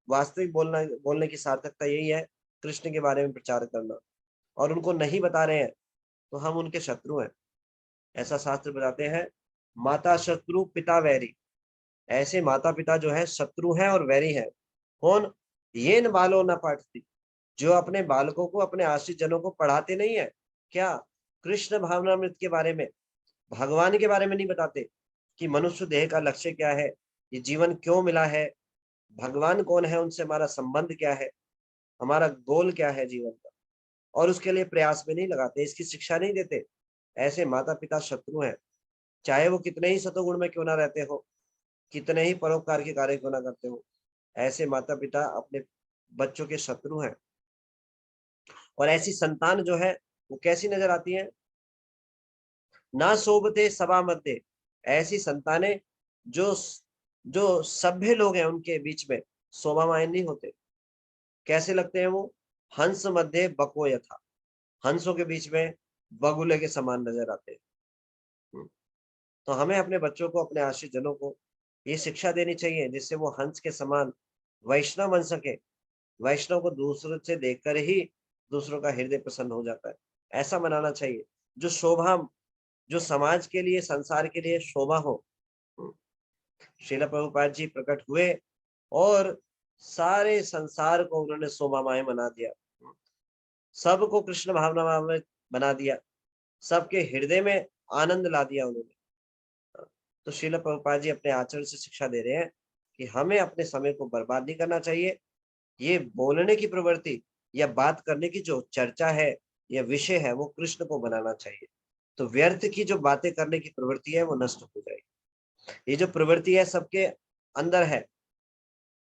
वास्तविक बोलने की सार्थकता यही है, कृष्ण के बारे में प्रचार करना, और उनको नहीं बता रहे हैं तो हम उनके शत्रु हैं। ऐसा शास्त्र बताते हैं, माता शत्रु पिता वैरी। ऐसे माता पिता जो है शत्रु हैं और वैरी हैं। कौन? ये न बालो न पाठती, जो अपने बालकों को, अपने आश्रित जनों को पढ़ाते नहीं है। क्या? कृष्ण भावनामृत के बारे में, भगवान के बारे में नहीं बताते कि मनुष्य देह का लक्ष्य क्या है, ये जीवन क्यों मिला है, भगवान कौन है, उनसे हमारा संबंध क्या है, हमारा गोल क्या है जीवन का, और उसके लिए प्रयास में नहीं लगाते, इसकी शिक्षा नहीं देते। ऐसे माता पिता शत्रु हैं, चाहे वो कितने ही सतोगुण में क्यों ना रहते हो, कितने ही परोपकार के कार्य क्यों ना करते हो। ऐसे माता पिता अपने बच्चों के शत्रु हैं। और ऐसी संतान जो है वो कैसी नजर आती है? ना शोभते सभा मध्य। ऐसी संतानें जो जो सभ्य लोग हैं उनके बीच में शोभामायन नहीं होते। कैसे लगते हैं वो? हंस मध्य बको यथा, हंसों के बीच में बगुले के समान नजर आते हैं। तो हमें अपने बच्चों को, अपने आश्रित जनों को ये शिक्षा देनी चाहिए जिससे वो हंस के समान वैष्णव बन सके। वैष्णव को दूसरों से देखकर ही दूसरों का हृदय प्रसन्न हो जाता है, ऐसा बनाना चाहिए जो शोभा, जो समाज के लिए, संसार के लिए शोभा हो। श्रील प्रभुपाद जी प्रकट हुए और सारे संसार को उन्होंने शोभामय बना दिया, सबको कृष्ण भावना में बना दिया, सबके हृदय में आनंद ला दिया उन्होंने। तो श्रील प्रभुपाद जी अपने आचरण से शिक्षा दे रहे हैं कि हमें अपने समय को बर्बाद नहीं करना चाहिए। ये बोलने की प्रवृत्ति या बात करने की जो चर्चा है या विषय है वो कृष्ण को बनाना चाहिए, तो व्यर्थ की जो बातें करने की प्रवृत्ति है वो नष्ट हो जाएगी। ये जो प्रवृत्ति है सबके अंदर है,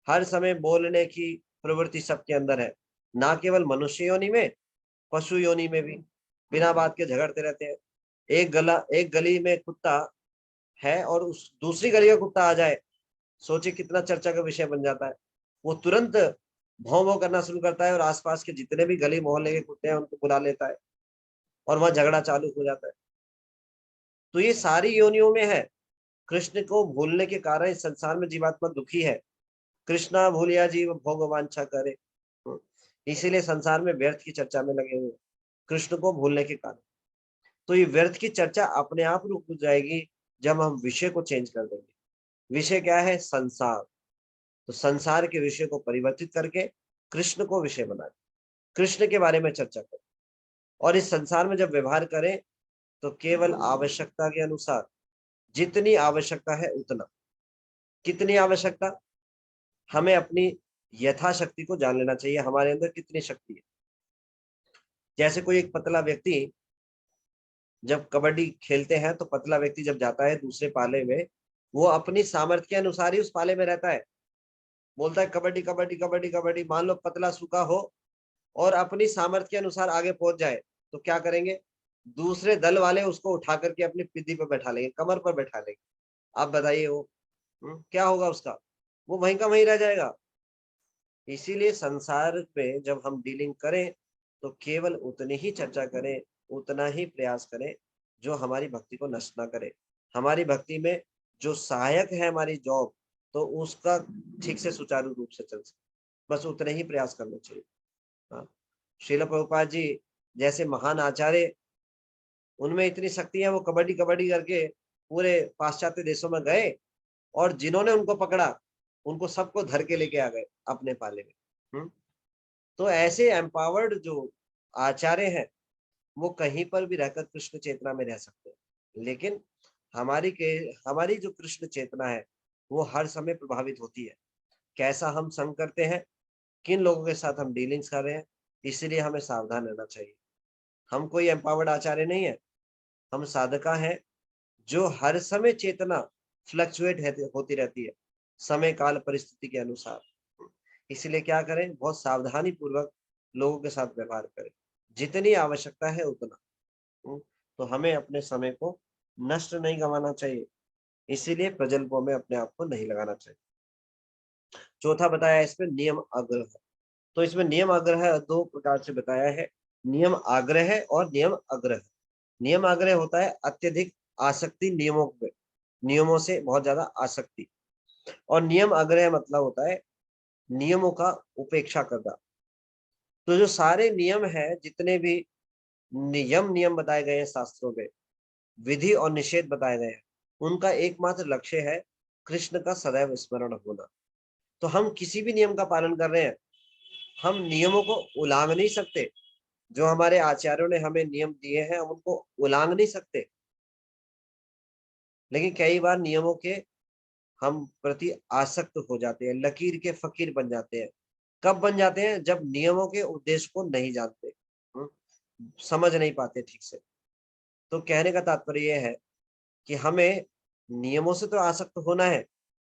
हर समय बोलने की प्रवृत्ति सबके अंदर है, ना केवल मनुष्य योनि में, पशु योनि में भी बिना बात के झगड़ते रहते हैं। एक गली में कुत्ता है और उस दूसरी गली का कुत्ता आ जाए, सोचिए कितना चर्चा का विषय बन जाता है। वो तुरंत भौं भौं करना शुरू करता है और आसपास के जितने भी गली मोहल्ले के कुत्ते हैं उनको बुला लेता है और वहां झगड़ा चालू हो जाता है। तो ये सारी योनियों में है। कृष्ण को भूलने के कारण इस संसार में जीवात्मा दुखी है। कृष्णा भूलिया जीव भोग वांछा करे, इसीलिए संसार में व्यर्थ की चर्चा में लगे हुए, कृष्ण को भूलने के कारण। तो ये व्यर्थ की चर्चा अपने आप रुक जाएगी जब हम विषय को चेंज कर देंगे। विषय क्या है? संसार। तो संसार के विषय को परिवर्तित करके कृष्ण को विषय बनाए, कृष्ण के बारे में चर्चा करें और इस संसार में जब व्यवहार करें तो केवल आवश्यकता के अनुसार, जितनी आवश्यकता है उतना। कितनी आवश्यकता? हमें अपनी यथाशक्ति को जान लेना चाहिए, हमारे अंदर कितनी शक्ति है। जैसे कोई एक पतला व्यक्ति जब कबड्डी खेलते हैं तो पतला व्यक्ति जब जाता है दूसरे पाले में, वो अपनी सामर्थ्य के अनुसार ही उस पाले में रहता है, बोलता है कबड्डी कबड्डी कबड्डी कबड्डी। मान लो पतला सूखा हो और अपनी सामर्थ्य के अनुसार आगे पहुंच जाए तो क्या करेंगे? दूसरे दल वाले उसको उठा करके अपनी पिद्दी पर बैठा लेंगे, कमर पर बैठा लेंगे। आप बताइए वो क्या होगा उसका? वो वहीं का वहीं रह जाएगा। इसीलिए संसार में जब हम डीलिंग करें तो केवल उतनी ही चर्चा करें, उतना ही प्रयास करें जो हमारी भक्ति को नष्ट ना करे। हमारी भक्ति में जो सहायक है हमारी जॉब, तो उसका ठीक से सुचारू रूप से चल सके, बस उतने ही प्रयास करना चाहिए। हाँ, श्रील प्रभुपाद जी जैसे महान आचार्य, उनमें इतनी शक्ति है, वो कबड्डी कबड्डी करके पूरे पाश्चात्य देशों में गए और जिन्होंने उनको पकड़ा उनको सबको धर के लेके आ गए अपने पाले में। तो ऐसे एम्पावर्ड जो आचार्य हैं वो कहीं पर भी रहकर कृष्ण चेतना में रह सकते हैं, लेकिन हमारी जो कृष्ण चेतना है वो हर समय प्रभावित होती है। कैसा हम संग करते हैं, किन लोगों के साथ हम डीलिंग्स कर रहे हैं, इसलिए हमें सावधान रहना चाहिए। हम कोई एम्पावर्ड आचार्य नहीं है, हम साधका हैं जो हर समय चेतना फ्लक्चुएट होती रहती है समय काल परिस्थिति के अनुसार। इसलिए क्या करें? बहुत सावधानी पूर्वक लोगों के साथ व्यवहार करें, जितनी आवश्यकता है उतना। तो हमें अपने समय को नष्ट नहीं गंवाना चाहिए, इसीलिए प्रजल्पों में अपने आप को नहीं लगाना चाहिए। चौथा बताया इसमें नियम आग्रह। तो इसमें नियम आग्रह दो प्रकार से बताया है, नियम आग्रह और नियम आग्रह। नियम आग्रह होता है अत्यधिक आसक्ति नियमों पे, नियमों से बहुत ज्यादा आसक्ति, और नियम आग्रह मतलब होता है नियमों का उपेक्षा करना। तो जो सारे नियम है, जितने भी नियम बताए गए हैं शास्त्रों में, विधि और निषेध बताए गए हैं, उनका एकमात्र लक्ष्य है कृष्ण का सदैव स्मरण होना। तो हम किसी भी नियम का पालन कर रहे हैं, हम नियमों को उल्लांघ नहीं सकते। जो हमारे आचार्यों ने हमें नियम दिए हैं हम उनको उल्लांघ नहीं सकते, लेकिन कई बार नियमों के हम प्रति आसक्त हो जाते हैं, लकीर के फकीर बन जाते हैं। कब बन जाते हैं? जब नियमों के उद्देश्य को नहीं जानते, समझ नहीं पाते ठीक से। तो कहने का तात्पर्य यह है कि हमें नियमों से तो आसक्त होना है,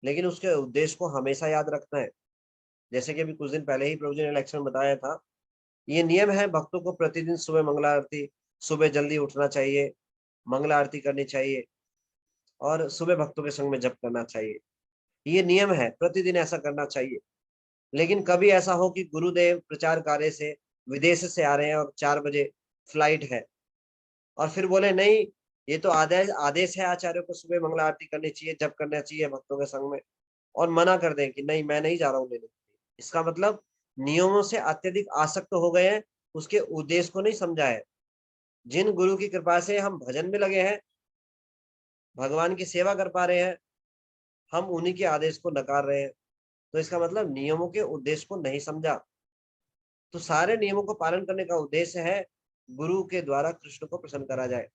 लेकिन उसके उद्देश्य को हमेशा याद रखना है। जैसे कि अभी कुछ दिन पहले ही प्रभु जी ने लेक्चर में बताया था, ये नियम है भक्तों को प्रतिदिन सुबह मंगला आरती, सुबह जल्दी उठना चाहिए, मंगला आरती करनी चाहिए और सुबह भक्तों के संग में जप करना चाहिए। ये नियम है, प्रतिदिन ऐसा करना चाहिए। लेकिन कभी ऐसा हो कि गुरुदेव प्रचार कार्य से विदेश से आ रहे हैं और 4 बजे फ्लाइट है और फिर बोले नहीं, ये तो आदेश आदेश है आचार्यों को सुबह मंगला आरती करनी चाहिए, जप करना चाहिए भक्तों के संग में, और मना कर दें कि नहीं मैं नहीं जा रहा हूँ लेने। इसका मतलब नियमों से अत्यधिक आसक्त हो गए हैं, उसके उद्देश्य को नहीं समझा है। जिन गुरु की कृपा से हम भजन में लगे हैं, भगवान की सेवा कर पा रहे हैं, हम उन्हीं के आदेश को नकार रहे हैं, तो इसका मतलब नियमों के उद्देश्य को नहीं समझा। तो सारे नियमों को पालन करने का उद्देश्य है गुरु के द्वारा कृष्ण को प्रसन्न करा जाए।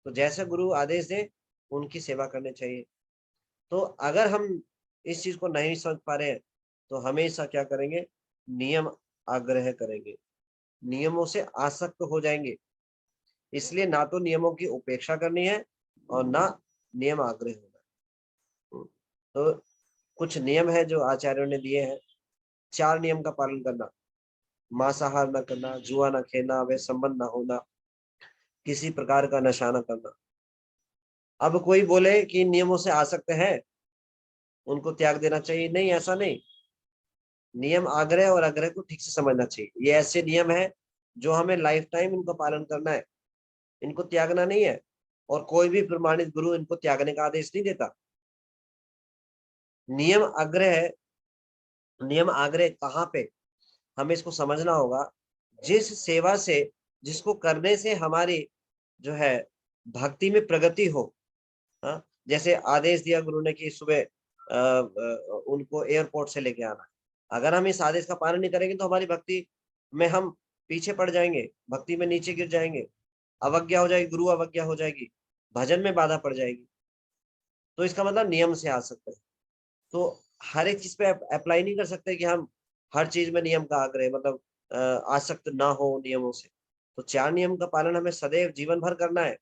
तो जैसे गुरु आदेश दे उनकी सेवा करनी चाहिए। तो अगर हम इस चीज को नहीं समझ पा रहे हैं तो हमेशा क्या करेंगे, नियम आग्रह करेंगे, नियमों से आसक्त हो जाएंगे। इसलिए ना तो नियमों की उपेक्षा करनी है और ना नियम आग्रह होना। तो कुछ नियम है जो आचार्यों ने दिए हैं। 4 नियम का पालन करना, मांसाहार न करना, जुआ न खेलना, वे संबंध न होना, किसी प्रकार का नशा न करना। अब कोई बोले कि नियमों से आसक्त है, उनको त्याग देना चाहिए, नहीं ऐसा नहीं। नियम आग्रह और आग्रह को ठीक से समझना चाहिए। ये ऐसे नियम है जो हमें लाइफ टाइम इनको पालन करना है, इनको त्यागना नहीं है। और कोई भी प्रमाणित गुरु इनको त्यागने का आदेश नहीं देता। नियम आग्रह कहाँ पे, हमें इसको समझना होगा। जिस सेवा से, जिसको करने से हमारी जो है भक्ति में प्रगति हो। हाँ, जैसे आदेश दिया गुरु ने कि सुबह उनको एयरपोर्ट से लेके आना। अगर हम इस आदेश का पालन नहीं करेंगे तो हमारी भक्ति में हम पीछे पड़ जाएंगे, भक्ति में नीचे गिर जाएंगे, अवज्ञा हो जाएगी, गुरु अवज्ञा हो जाएगी, भजन में बाधा पड़ जाएगी। तो इसका मतलब नियम से आ सकते हैं। तो हर एक चीज पे अप्लाई नहीं कर सकते कि हम हर चीज में नियम का आग्रह, मतलब आसक्त ना हो नियमों से। तो 4 नियम का पालन हमें सदैव जीवन भर करना है।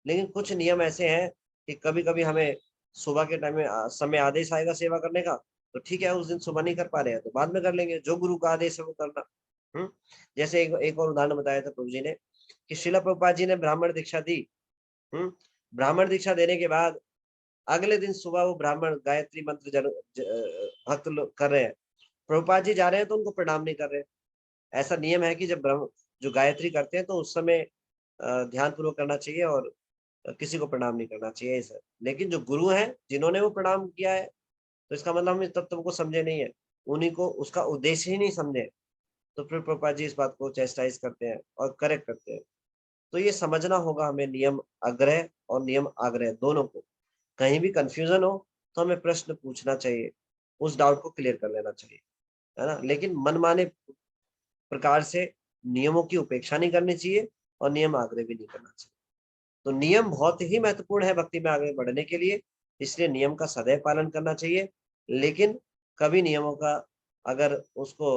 लेकिन कुछ नियम ऐसे हैं कि कभी कभी हमें सुबह के टाइम में समय आदेश आएगा सेवा करने का, तो ठीक है, उस दिन सुबह नहीं कर पा रहे हैं तो बाद में कर लेंगे, जो गुरु का आदेश है वो करना। जैसे एक और उदाहरण बताया था प्रभु जी ने कि श्रील प्रभुपाद जी ने ब्राह्मण दीक्षा दी। ब्राह्मण दीक्षा देने के बाद अगले दिन सुबह वो ब्राह्मण गायत्री मंत्र भक्त लोग कर रहे हैं, प्रभुपाद जी जा रहे हैं तो उनको प्रणाम नहीं कर रहे। ऐसा नियम है कि जब जो गायत्री करते हैं तो उस समय ध्यान पूर्वक करना चाहिए और किसी को प्रणाम नहीं करना चाहिए ऐसा। लेकिन जो गुरु हैं जिन्होंने वो प्रणाम किया है, तो इसका मतलब हम इस तत्व को समझे नहीं है, उन्हीं को उसका उद्देश्य ही नहीं समझे, तो फिर प्रभुपाद जी इस बात को चेस्टाइज करते हैं और करेक्ट करते हैं। तो ये समझना होगा हमें, नियम आग्रह और नियम आग्रह दोनों को। कहीं भी कंफ्यूजन हो तो हमें प्रश्न पूछना चाहिए, उस डाउट को क्लियर कर लेना चाहिए, है ना। लेकिन मनमाने प्रकार से नियमों की उपेक्षा नहीं करनी चाहिए और नियम आग्रह भी नहीं करना चाहिए। तो नियम बहुत ही महत्वपूर्ण है भक्ति में आगे बढ़ने के लिए, इसलिए नियम का सदैव पालन करना चाहिए। लेकिन कभी नियमों का अगर उसको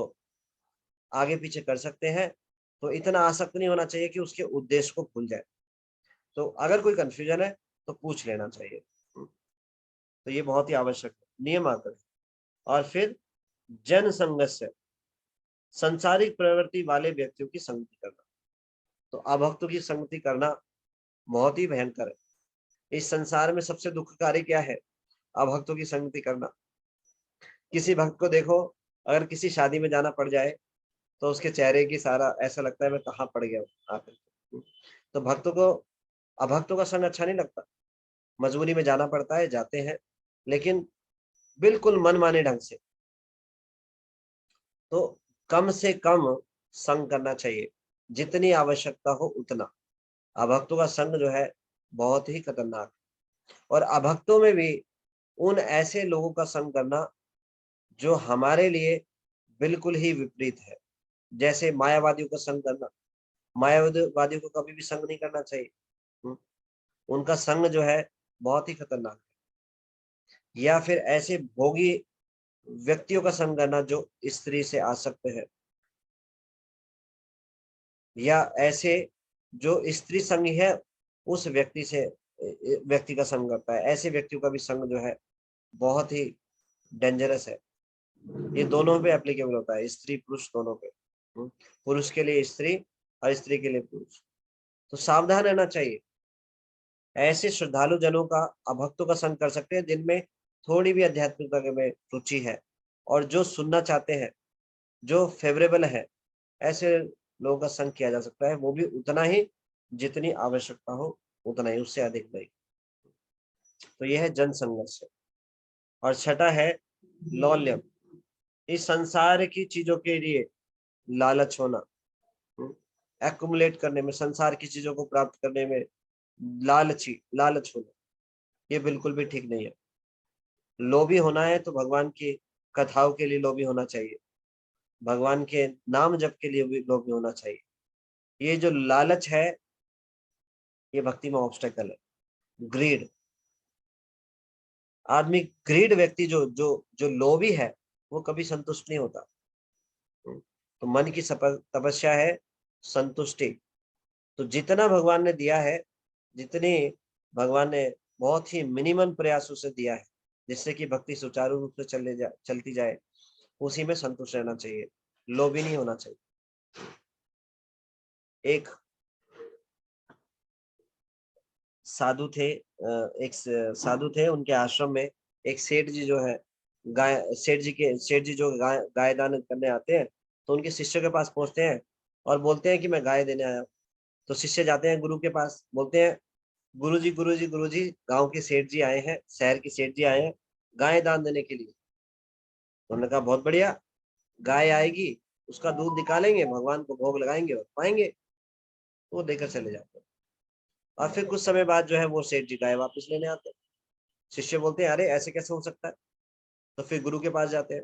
आगे पीछे कर सकते हैं तो इतना आसक्त नहीं होना चाहिए कि उसके उद्देश्य को भूल जाए। तो अगर कोई कंफ्यूजन है तो पूछ लेना चाहिए। तो ये बहुत ही आवश्यक है, नियम आग्रह। और फिर जन संगस्य, संसारिक प्रवृत्ति वाले व्यक्तियों की संगति करना। तो अभक्तों की संगति करना बहुत ही भयंकर है। इस संसार में सबसे दुखकारी क्या है, अभक्तों की संगति करना। किसी भक्त को देखो, अगर किसी शादी में जाना पड़ जाए तो उसके चेहरे की सारा ऐसा लगता है मैं कहाँ पड़ गया आकर। तो भक्तों को अभक्तों का संग अच्छा नहीं लगता, मजबूरी में जाना पड़ता है, जाते हैं, लेकिन बिल्कुल मनमाने ढंग से। तो कम से कम संग करना चाहिए, जितनी आवश्यकता हो उतना। अभक्तों का संग जो है बहुत ही खतरनाक है। और अभक्तों में भी उन ऐसे लोगों का संग करना जो हमारे लिए बिल्कुल ही विपरीत है। जैसे मायावादियों का संग करना, मायावादियों को कभी भी संग नहीं करना चाहिए। उनका संग जो है बहुत ही खतरनाक है। या फिर ऐसे भोगी व्यक्तियों का संग करना जो स्त्री से आसक्त है, या ऐसे जो स्त्री संगी है उस व्यक्ति का संग करता है, ऐसे व्यक्तियों का भी संग जो है बहुत ही डेंजरस है। ये दोनों पे एप्लीकेबल होता है, स्त्री पुरुष दोनों पे। पुरुष के लिए स्त्री और स्त्री के लिए पुरुष। तो सावधान रहना चाहिए। ऐसे श्रद्धालु जनों का अभक्तों का संग कर सकते हैं जिनमें थोड़ी भी आध्यात्मिकता में रुचि है और जो सुनना चाहते हैं, जो फेवरेबल है, ऐसे लोगों का संग किया जा सकता है, वो भी उतना ही जितनी आवश्यकता हो उतना ही, उससे अधिक नहीं। तो यह है जन संघर्ष। और छठा है लौल्यम, इस संसार की चीजों के लिए लालच होना, एक्युमुलेट करने में, संसार की चीजों को प्राप्त करने में लालच होना, ये बिल्कुल भी ठीक नहीं है। लोभी होना है तो भगवान की कथाओं के लिए लोभी होना चाहिए, भगवान के नाम जप के लिए भी लोभी होना चाहिए। ये जो लालच है ये भक्ति में ऑब्स्टेकल है। ग्रीड, आदमी ग्रीड व्यक्ति जो जो जो लोभी है वो कभी संतुष्ट नहीं होता। तो मन की तपस्या है संतुष्टि। तो जितना भगवान ने दिया है, जितनी भगवान ने बहुत ही मिनिमम प्रयासों से दिया है जिससे कि भक्ति सुचारू रूप से चलती जाए, उसी में संतुष्ट रहना चाहिए, लोभी नहीं होना चाहिए। एक साधु थे, उनके आश्रम में एक सेठ जी जो है, सेठ जी जो गाय दान करने आते हैं, तो उनके शिष्य के पास पहुंचते हैं और बोलते हैं कि मैं गाय देने आया हूं। तो शिष्य जाते हैं गुरु के पास, बोलते हैं गुरु जी गांव के सेठ जी आए हैं, शहर के सेठ जी आए हैं गाय दान देने के लिए। तो उन्होंने कहा बहुत बढ़िया, गाय आएगी, उसका दूध निकालेंगे, भगवान को भोग लगाएंगे और पाएंगे। तो वो देकर चले जाते हैं। और फिर कुछ समय बाद जो है वो सेठ जी गाय वापस लेने आते हैं। शिष्य बोलते हैं अरे ऐसे कैसे हो सकता है। तो फिर गुरु के पास जाते हैं,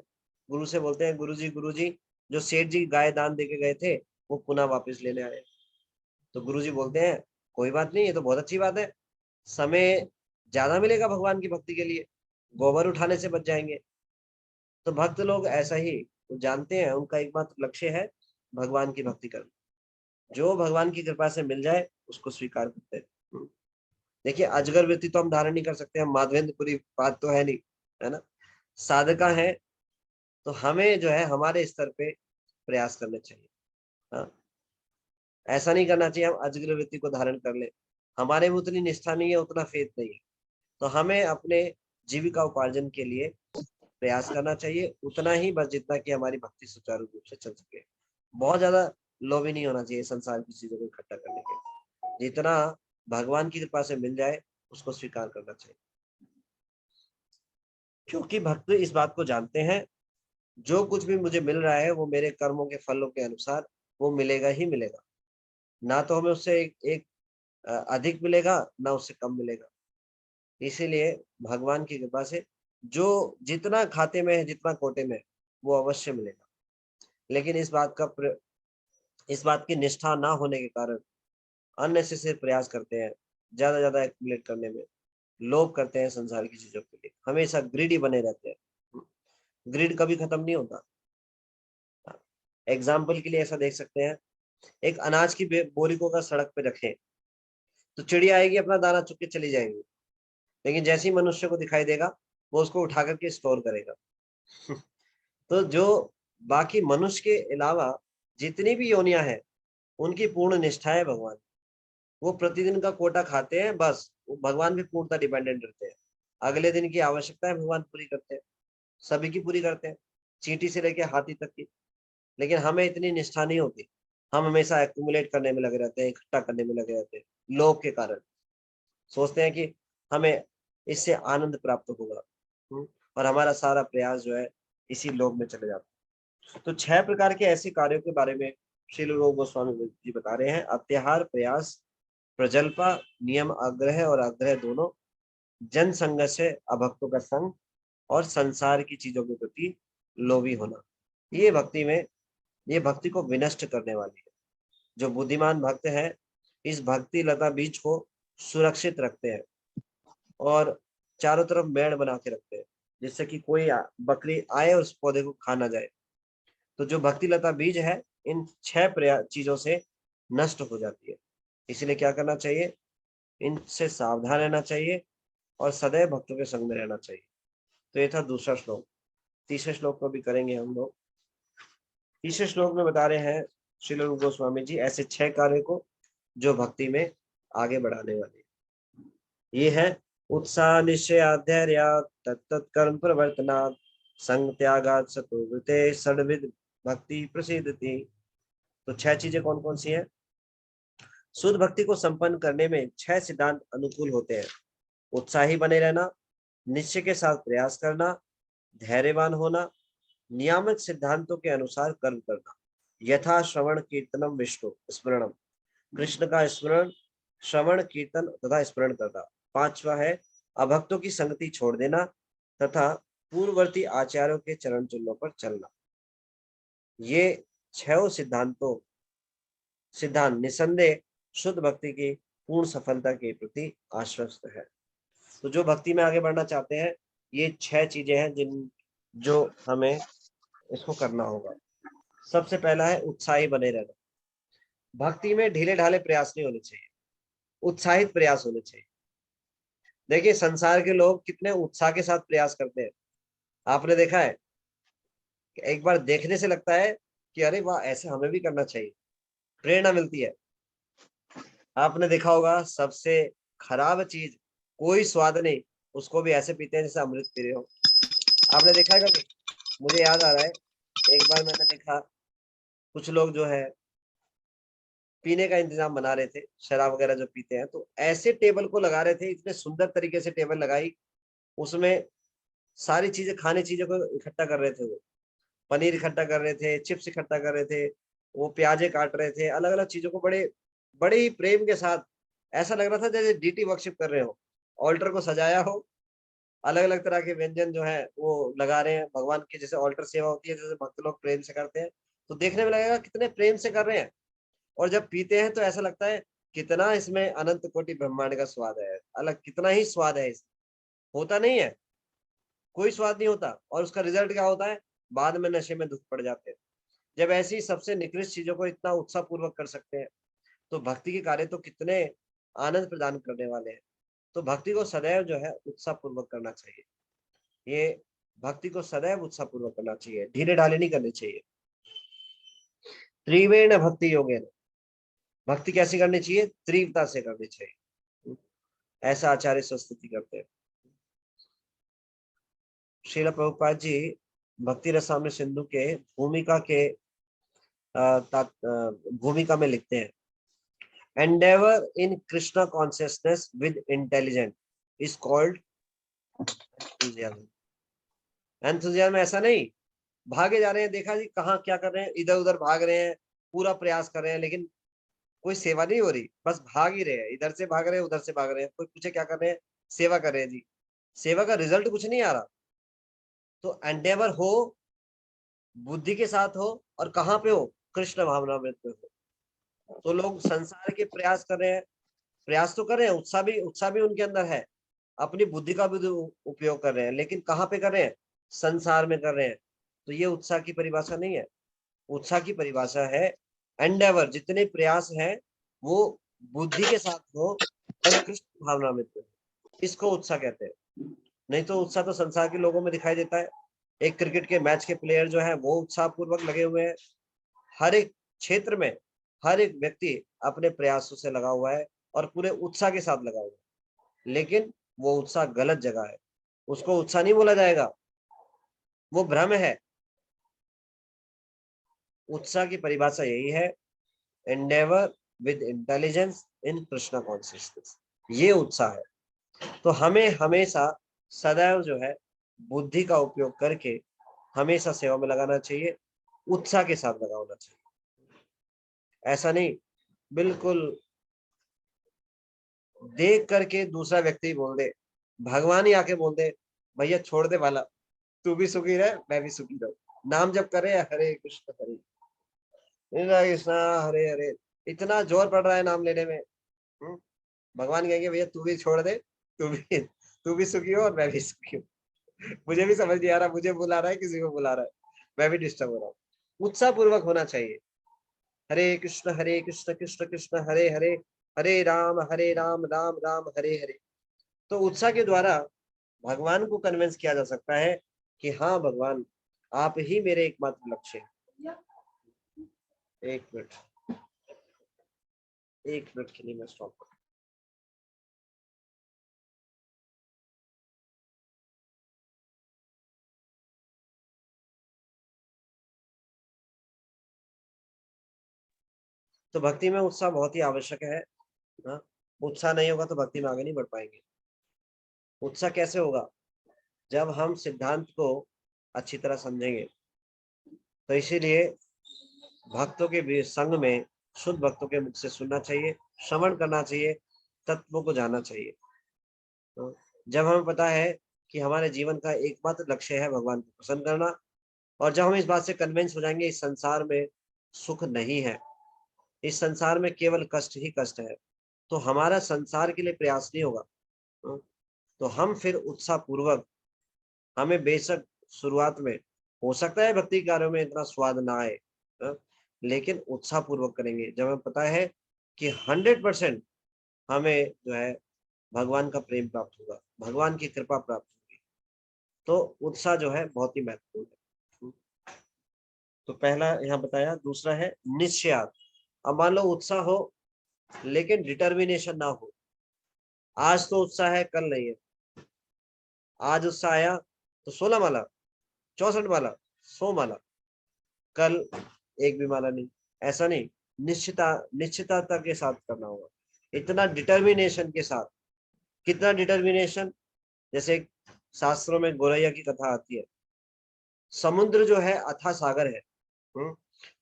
गुरु से बोलते हैं गुरु जी जो सेठ जी गाय दान देके गए थे वो पुनः वापस लेने आए। तो गुरु जी बोलते हैं कोई बात नहीं, ये तो बहुत अच्छी बात है, समय ज्यादा मिलेगा भगवान की भक्ति के लिए, गोबर उठाने से बच जाएंगे। तो भक्त लोग ऐसा ही वो जानते हैं, उनका एकमात्र लक्ष्य है भगवान की भक्ति करना। जो भगवान की कृपा से मिल जाए उसको स्वीकार करते हैं। देखिए अजगर वृत्ति तो हम धारण नहीं कर सकते, हम माधवेंद्रपुरी बात तो है नहीं, है ना। साधका है तो हमें जो है हमारे स्तर पे प्रयास करने चाहिए। हाँ, ऐसा नहीं करना चाहिए हम अजगर वृत्ति को धारण कर ले, हमारे में उतनी निष्ठा नहीं है, उतना फेथ नहीं है। तो हमें अपने जीविका उपार्जन के लिए प्रयास करना चाहिए, उतना ही बस जितना कि हमारी भक्ति सुचारू रूप से चल सके। बहुत ज्यादा लोभी नहीं होना चाहिए संसार की चीजों को इकट्ठा करने के, जितना भगवान की कृपा से मिल जाए उसको स्वीकार करना चाहिए। क्योंकि भक्त इस बात को जानते हैं जो कुछ भी मुझे मिल रहा है वो मेरे कर्मों के फलों के अनुसार वो मिलेगा ही मिलेगा, ना तो हमें उससे एक अधिक मिलेगा ना उससे कम मिलेगा। इसीलिए भगवान की कृपा से जो जितना खाते में है, जितना कोटे में है, वो अवश्य मिलेगा। लेकिन इस बात की निष्ठा ना होने के कारण अननेसेसरी प्रयास करते हैं, ज्यादा एक्युमुलेट करने में लोभ करते हैं संसार की चीजों के लिए, हमेशा ग्रीडी बने रहते हैं। ग्रीड कभी खत्म नहीं होता। एग्जाम्पल के लिए ऐसा देख सकते हैं, एक अनाज की बोरी को अगर सड़क पे रखें तो चिड़िया आएगी अपना दाना चुग के चली जाएंगी, लेकिन जैसे ही मनुष्य को दिखाई देगा वो उसको उठा करके स्टोर करेगा। तो जो बाकी मनुष्य के अलावा जितनी भी योनियां हैं उनकी पूर्ण निष्ठा है भगवान, वो प्रतिदिन का कोटा खाते हैं, बस वो भगवान भी पूर्णतः डिपेंडेंट रहते हैं। अगले दिन की आवश्यकता है भगवान पूरी करते हैं, सभी की पूरी करते हैं, चींटी से लेके हाथी तक की। लेकिन हमें इतनी निष्ठा नहीं होती, हम हमेशा एक्युमुलेट करने में लगे रहते हैं, इकट्ठा करने में लगे रहते हैं। लोभ के कारण सोचते हैं कि हमें इससे आनंद प्राप्त होगा, और हमारा सारा प्रयास जो है इसी लोभ में चले जाता है। तो 6 प्रकार के ऐसे कार्यों के बारे में श्रील रूप गोस्वामी जी बता रहे हैं। अत्याहार, प्रयास, प्रजल्पा, नियम, आग्रह और आग्रह दोनों, जन संग से, अभक्तों का संग, और संसार की चीजों के प्रति लोभी होना। ये भक्ति को विनष्ट करने वाली है। जो बुद्धिमान भक्त है इस भक्ति लता बीज को सुरक्षित रखते हैं और चारों तरफ मेड़ बना के रखते हैं, जिससे कि कोई बकरी आए और उस पौधे को खा ना जाए। तो जो भक्ति लता बीज है इन 6 चीजों से नष्ट हो जाती है। इसलिए क्या करना चाहिए, इनसे सावधान रहना चाहिए और सदैव भक्तों के संग में रहना चाहिए। तो ये था दूसरा श्लोक। तीसरे श्लोक को भी करेंगे हम लोग। तीसरे श्लोक में बता रहे हैं श्रील रूप गोस्वामी जी ऐसे 6 कार्य को जो भक्ति में आगे बढ़ाने वाले। ये है उत्साह, निश्चय, धैर्य, तत्त कर्म प्रवर्तनात्, संग त्यागात्, सतोवृते, षड्विध भक्ति प्रसिद्धति। तो 6 चीजें कौन कौन सी हैं? शुद्ध भक्ति को संपन्न करने में 6 सिद्धांत अनुकूल होते हैं। उत्साही बने रहना, निश्चय के साथ प्रयास करना, धैर्यवान होना, नियामक सिद्धांतों के अनुसार कर्म करना, यथा श्रवण कीर्तनम विष्णु स्मरणम, कृष्ण का स्मरण, श्रवण कीर्तन तथा स्मरण करना। 5वां है अभक्तों की संगति छोड़ देना तथा पूर्ववर्ती आचार्यों के चरण चिन्हों पर चलना। ये 6 सिद्धांत निसंदेह शुद्ध भक्ति की पूर्ण सफलता के प्रति आश्वस्त है। तो जो भक्ति में आगे बढ़ना चाहते हैं, ये 6 चीजें हैं जो हमें इसको करना होगा। सबसे पहला है उत्साही बने रहना। भक्ति में ढीले ढाले प्रयास नहीं होने चाहिए, उत्साहित प्रयास होने चाहिए। देखिए संसार के लोग कितने उत्साह के साथ प्रयास करते हैं, आपने देखा है? एक बार देखने से लगता है कि अरे वाह, ऐसे हमें भी करना चाहिए, प्रेरणा मिलती है। आपने देखा होगा सबसे खराब चीज, कोई स्वाद नहीं, उसको भी ऐसे पीते हैं जैसे अमृत पी रहे हो। आपने देखा है कभी? मुझे याद आ रहा है, एक बार मैंने देखा कुछ लोग जो है पीने का इंतजाम बना रहे थे, शराब वगैरह जो पीते हैं, तो ऐसे टेबल को लगा रहे थे, इतने सुंदर तरीके से टेबल लगाई, उसमें सारी चीजें, खाने चीजों को इकट्ठा कर रहे थे। वो पनीर इकट्ठा कर रहे थे, चिप्स इकट्ठा कर रहे थे, वो प्याजे काट रहे थे, अलग अलग चीजों को बड़े बड़े ही प्रेम के साथ, ऐसा लग रहा था जैसे डीटी वर्शिप कर रहे हो, ऑल्टर को सजाया हो, अलग अलग तरह के व्यंजन जो है वो लगा रहे हैं भगवान की, जैसे ऑल्टर सेवा होती है, जैसे भक्त लोग प्रेम से करते हैं, तो देखने में लगेगा कितने प्रेम से कर रहे हैं। और जब पीते हैं तो ऐसा लगता है कितना इसमें अनंत कोटि ब्रह्मांड का स्वाद है, अलग कितना ही स्वाद है इसमें। होता नहीं है, कोई स्वाद नहीं होता, और उसका रिजल्ट क्या होता है? बाद में नशे में दुख पड़ जाते हैं। जब ऐसी सबसे निकृष्ट चीजों को इतना उत्साह पूर्वक कर सकते हैं, तो भक्ति के कार्य तो कितने आनंद प्रदान करने वाले हैं। तो भक्ति को सदैव जो है उत्साह पूर्वक करना चाहिए। ये भक्ति को सदैव उत्साह पूर्वक करना चाहिए, ढीले ढाले नहीं करनी चाहिए। त्रिवेण भक्ति योगेन, भक्ति कैसी करनी चाहिए? तीव्रता से करनी चाहिए, ऐसा आचार्य स्तुति करते हैं। श्रील प्रभुपाद जी भक्ति रसामृत सिंधु के भूमिका में लिखते हैं, Endeavour in Krishna consciousness with intelligent is called enthusiasm. Enthusiasm ऐसा नहीं भागे जा रहे हैं, देखा जी कहाँ क्या कर रहे हैं, इधर उधर भाग रहे हैं, पूरा प्रयास कर रहे हैं, लेकिन कोई सेवा नहीं हो रही, बस भाग ही रहे हैं, इधर से भाग रहे हैं, उधर से भाग रहे हैं। कोई पूछे क्या कर रहे हैं? सेवा कर रहे हैं जी। सेवा का रिजल्ट कुछ नहीं आ रहा। तो एंडेवर हो, बुद्धि के साथ हो, और कहाँ पे हो? कृष्ण भावनामृत पे हो। तो लोग संसार के प्रयास कर रहे हैं, प्रयास तो कर रहे हैं, उत्साह भी उनके अंदर है, अपनी बुद्धि का भी उपयोग कर रहे हैं, लेकिन कहाँ पे कर रहे हैं? संसार में कर रहे हैं। तो ये उत्साह की परिभाषा नहीं है। उत्साह की परिभाषा है एंडेवर, जितने प्रयास है वो बुद्धि के साथ हो और कृष्ण भावना में हो, इसको उत्साह कहते हैं। नहीं तो उत्साह तो संसार के लोगों में दिखाई देता है। एक क्रिकेट के मैच के प्लेयर जो है वो उत्साह पूर्वक लगे हुए हैं, हर एक क्षेत्र में हर एक व्यक्ति अपने प्रयासों से लगा हुआ है और पूरे उत्साह के साथ लगा हुआ है, लेकिन वो उत्साह गलत जगह है, उसको उत्साह नहीं बोला जाएगा, वो भ्रम है। उत्साह की परिभाषा यही है, Endeavour with intelligence in Krishna consciousness, ये उत्साह है। तो हमें हमेशा सदैव जो है बुद्धि का उपयोग करके हमेशा सेवा में लगाना चाहिए, उत्साह के साथ लगा होना चाहिए। ऐसा नहीं बिल्कुल देख करके दूसरा व्यक्ति बोल दे, भगवान ही आके बोल दे भैया छोड़ दे वाला, तू भी सुखी रहे मैं भी सुखी रहूं, नाम जब करे हरे कृष्ण कृष्णा हरे हरे, इतना जोर पड़ रहा है नाम लेने में। भगवान कहेंगे भैया तू भी छोड़ दे, तू भी सुखी हो और मैं भी सुखी हूँ। मुझे भी समझ नहीं आ रहा, मुझे बुला रहा है किसी को बुला रहा है, मैं भी डिस्टर्ब हो रहा हूँ। उत्साह पूर्वक होना चाहिए। हरे कृष्ण कृष्ण कृष्ण हरे हरे, हरे राम राम राम हरे हरे। तो उत्साह के द्वारा भगवान को कन्विंस किया जा सकता है कि हाँ भगवान आप ही मेरे एकमात्र लक्ष्य हैं। एक मिनट के लिए मैं स्टॉप करूं। तो भक्ति में उत्साह बहुत ही आवश्यक है। हाँ, उत्साह नहीं होगा तो भक्ति में आगे नहीं बढ़ पाएंगे। उत्साह कैसे होगा? जब हम सिद्धांत को अच्छी तरह समझेंगे। तो इसीलिए भक्तों के संग में शुद्ध भक्तों के मुख से सुनना चाहिए, श्रवण करना चाहिए, तत्वों को जानना चाहिए। तो जब हमें पता है कि हमारे जीवन का एकमात्र लक्ष्य है भगवान को प्रसन्न करना, और जब हम इस बात से कन्विंस हो जाएंगे इस संसार में सुख नहीं है, इस संसार में केवल कष्ट ही कष्ट है, तो हमारा संसार के लिए प्रयास नहीं होगा। तो हम फिर उत्साह पूर्वक, हमें बेशक शुरुआत में हो सकता है भक्ति कार्यों में इतना स्वाद ना आए, लेकिन उत्साह पूर्वक करेंगे जब हमें पता है कि 100% हमें जो है भगवान का प्रेम प्राप्त होगा, भगवान की कृपा प्राप्त होगी। तो उत्साह जो है बहुत ही महत्वपूर्ण है। तो पहला यहाँ बताया। दूसरा है निश्चयात। अब मान लो उत्साह हो लेकिन डिटर्मिनेशन ना हो। आज तो उत्साह है, कल नहीं है। आज उत्साह आया तो 16 माला, 64 माला, 100 माला, कल एक भी माला नहीं। ऐसा नहीं, निश्चितता के साथ करना होगा, इतना डिटर्मिनेशन के साथ। कितना डिटर्मिनेशन? जैसे शास्त्रों में गौरैया की कथा आती है। समुद्र जो है अथाह सागर है।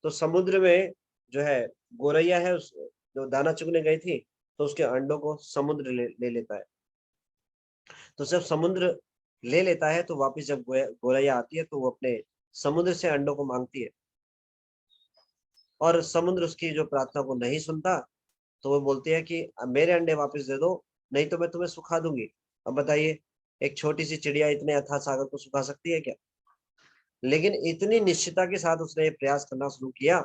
तो समुद्र में जो है गौरैया है, जो दाना चुगने गई थी, तो उसके अंडों को समुद्र ले लेता है। तो जब समुद्र ले लेता है तो वापस जब गौरैया आती है तो वो अपने समुद्र से अंडों को मांगती है, और समुद्र उसकी जो प्रार्थना को नहीं सुनता, तो वो बोलती है कि मेरे अंडे वापस दे दो, नहीं तो मैं तुम्हें सुखा दूंगी। अब बताइए, एक छोटी सी चिड़िया इतने अथाह सागर को सुखा सकती है क्या? लेकिन इतनी निश्चितता के साथ उसने प्रयास करना शुरू किया,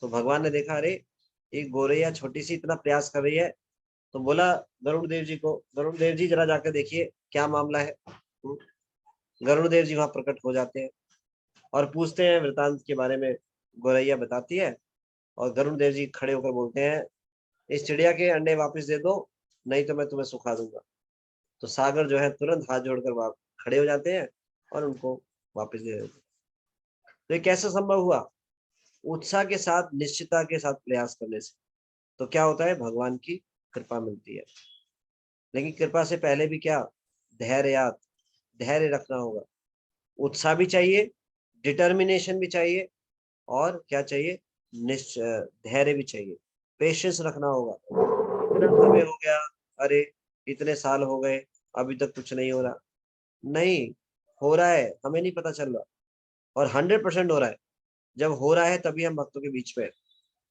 तो भगवान ने देखा, अरे ये गौरैया छोटी सी इतना प्रयास कर रही है, तो बोला गरुड़ देव जी को, गरुड़ देव जी जरा जाकर देखिए क्या मामला है। गरुड़ देव जी वहां प्रकट हो जाते हैं और पूछते हैं वृतांत के बारे में। गौरैया बताती है और गरुड़ देव जी खड़े होकर बोलते हैं, इस चिड़िया के अंडे वापस दे दो, नहीं तो मैं तुम्हें सुखा दूंगा। तो सागर जो है तुरंत हाथ जोड़कर खड़े हो जाते हैं और उनको वापस दे देते हैं। तो ये कैसे संभव हुआ? उत्साह के साथ, निश्चितता के साथ प्रयास करने से। तो क्या होता है? भगवान की कृपा मिलती है। लेकिन कृपा से पहले भी क्या? धैर्य रखना होगा। उत्साह भी चाहिए, डिटर्मिनेशन भी चाहिए, और क्या चाहिए? धैर्य भी चाहिए, पेशेंस रखना होगा। इतना समय हो गया, अरे इतने साल हो गए, अभी तक कुछ नहीं हो रहा। नहीं, हो रहा है, हमें नहीं पता चल रहा, और 100% हो रहा है। जब हो रहा है तभी हम भक्तों के बीच में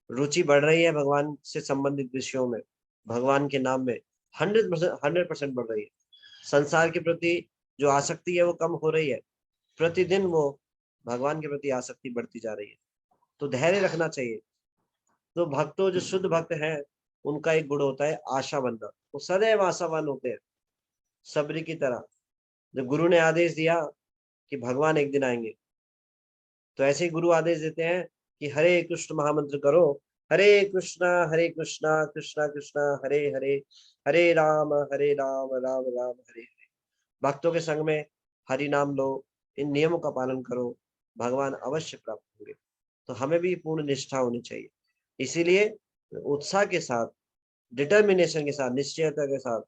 रुचि बढ़ रही है, भगवान से संबंधित विषयों में, भगवान के नाम में 100% बढ़ रही है। संसार के प्रति जो आसक्ति है वो कम हो रही है, प्रतिदिन वो भगवान के प्रति आसक्ति बढ़ती जा रही है। तो धैर्य रखना चाहिए। तो भक्तों, जो शुद्ध भक्त हैं, उनका एक गुण होता है आशा बनना। वो सदैव आशावान होते हैं, सबरी की तरह। जब गुरु ने आदेश दिया कि भगवान एक दिन आएंगे, तो ऐसे ही गुरु आदेश देते हैं कि हरे कृष्ण महामंत्र करो, हरे कृष्णा कृष्णा कृष्णा हरे हरे, हरे राम राम राम हरे हरे। भक्तों के संग में हरि नाम लो, इन नियमों का पालन करो, भगवान अवश्य प्राप्त होंगे। तो हमें भी पूर्ण निष्ठा होनी चाहिए। इसीलिए उत्साह के साथ, डिटर्मिनेशन के साथ, निश्चयता के साथ,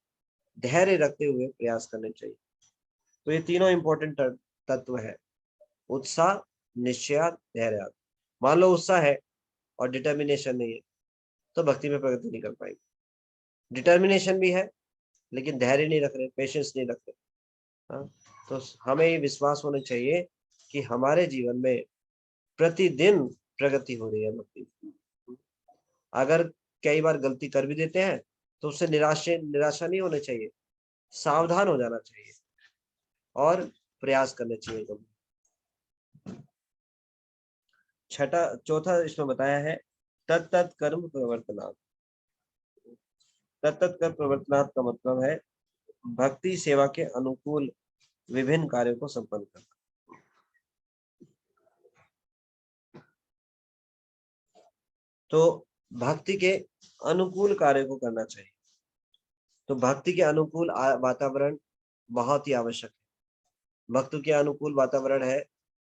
धैर्य रखते हुए प्रयास करने चाहिए। तो ये तीनों इंपॉर्टेंट तत्व है: उत्साह, निश्चय, धैर्य। मान लो उत्साह है और डिटर्मिनेशन नहीं है, तो भक्ति में प्रगति नहीं कर पाएंगे। डिटर्मिनेशन भी है लेकिन धैर्य नहीं रख रहे, पेशेंस नहीं रख रहे। हाँ, तो हमें ये विश्वास होना चाहिए कि हमारे जीवन में प्रतिदिन प्रगति हो रही है भक्ति। अगर कई बार गलती कर भी देते हैं तो उससे निराशा नहीं होनी चाहिए, सावधान हो जाना चाहिए और प्रयास करने चाहिए। चौथा इसमें बताया है तत्त कर्म प्रवर्तनात्। तत्त कर्म प्रवर्तनात् का मतलब है भक्ति सेवा के अनुकूल विभिन्न कार्यों को संपन्न करना। तो भक्ति के अनुकूल कार्य को करना चाहिए। तो भक्ति के अनुकूल वातावरण बहुत ही आवश्यक है। भक्तों के अनुकूल वातावरण है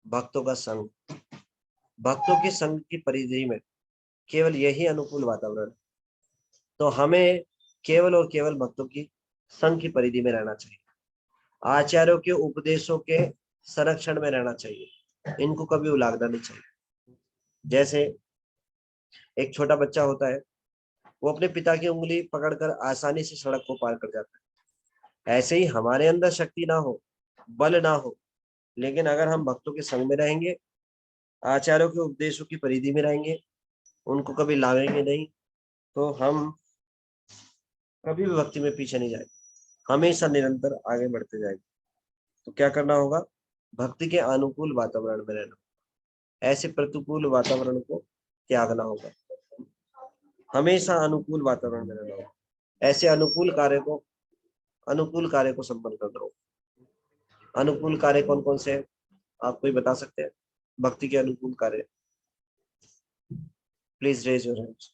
भक्तों का संग। भक्तों के संग की परिधि में केवल यही अनुकूल वातावरण है। तो हमें केवल और केवल भक्तों की संघ की परिधि में रहना चाहिए, आचार्यों के उपदेशों के संरक्षण में रहना चाहिए, इनको कभी उलागना नहीं चाहिए। जैसे एक छोटा बच्चा होता है, वो अपने पिता की उंगली पकड़कर आसानी से सड़क को पार कर जाता है। ऐसे ही हमारे अंदर शक्ति ना हो, बल ना हो, लेकिन अगर हम भक्तों के संग में रहेंगे, आचार्यों के उपदेशों की परिधि में रहेंगे, उनको कभी लाएंगे नहीं, तो हम कभी भी भक्ति में पीछे नहीं जाएंगे, हमेशा निरंतर आगे बढ़ते जाएंगे। तो क्या करना होगा? भक्ति के अनुकूल वातावरण में रहना, ऐसे प्रतिकूल वातावरण को त्यागना होगा, हमेशा अनुकूल वातावरण में रहना होगा, ऐसे अनुकूल कार्य को संपन्न करना होगा। अनुकूल कार्य कौन कौन से हैं, आप कोई बता सकते हैं? भक्ति के अनुकूल कार्य, प्लीज रेज योर हैंड्स।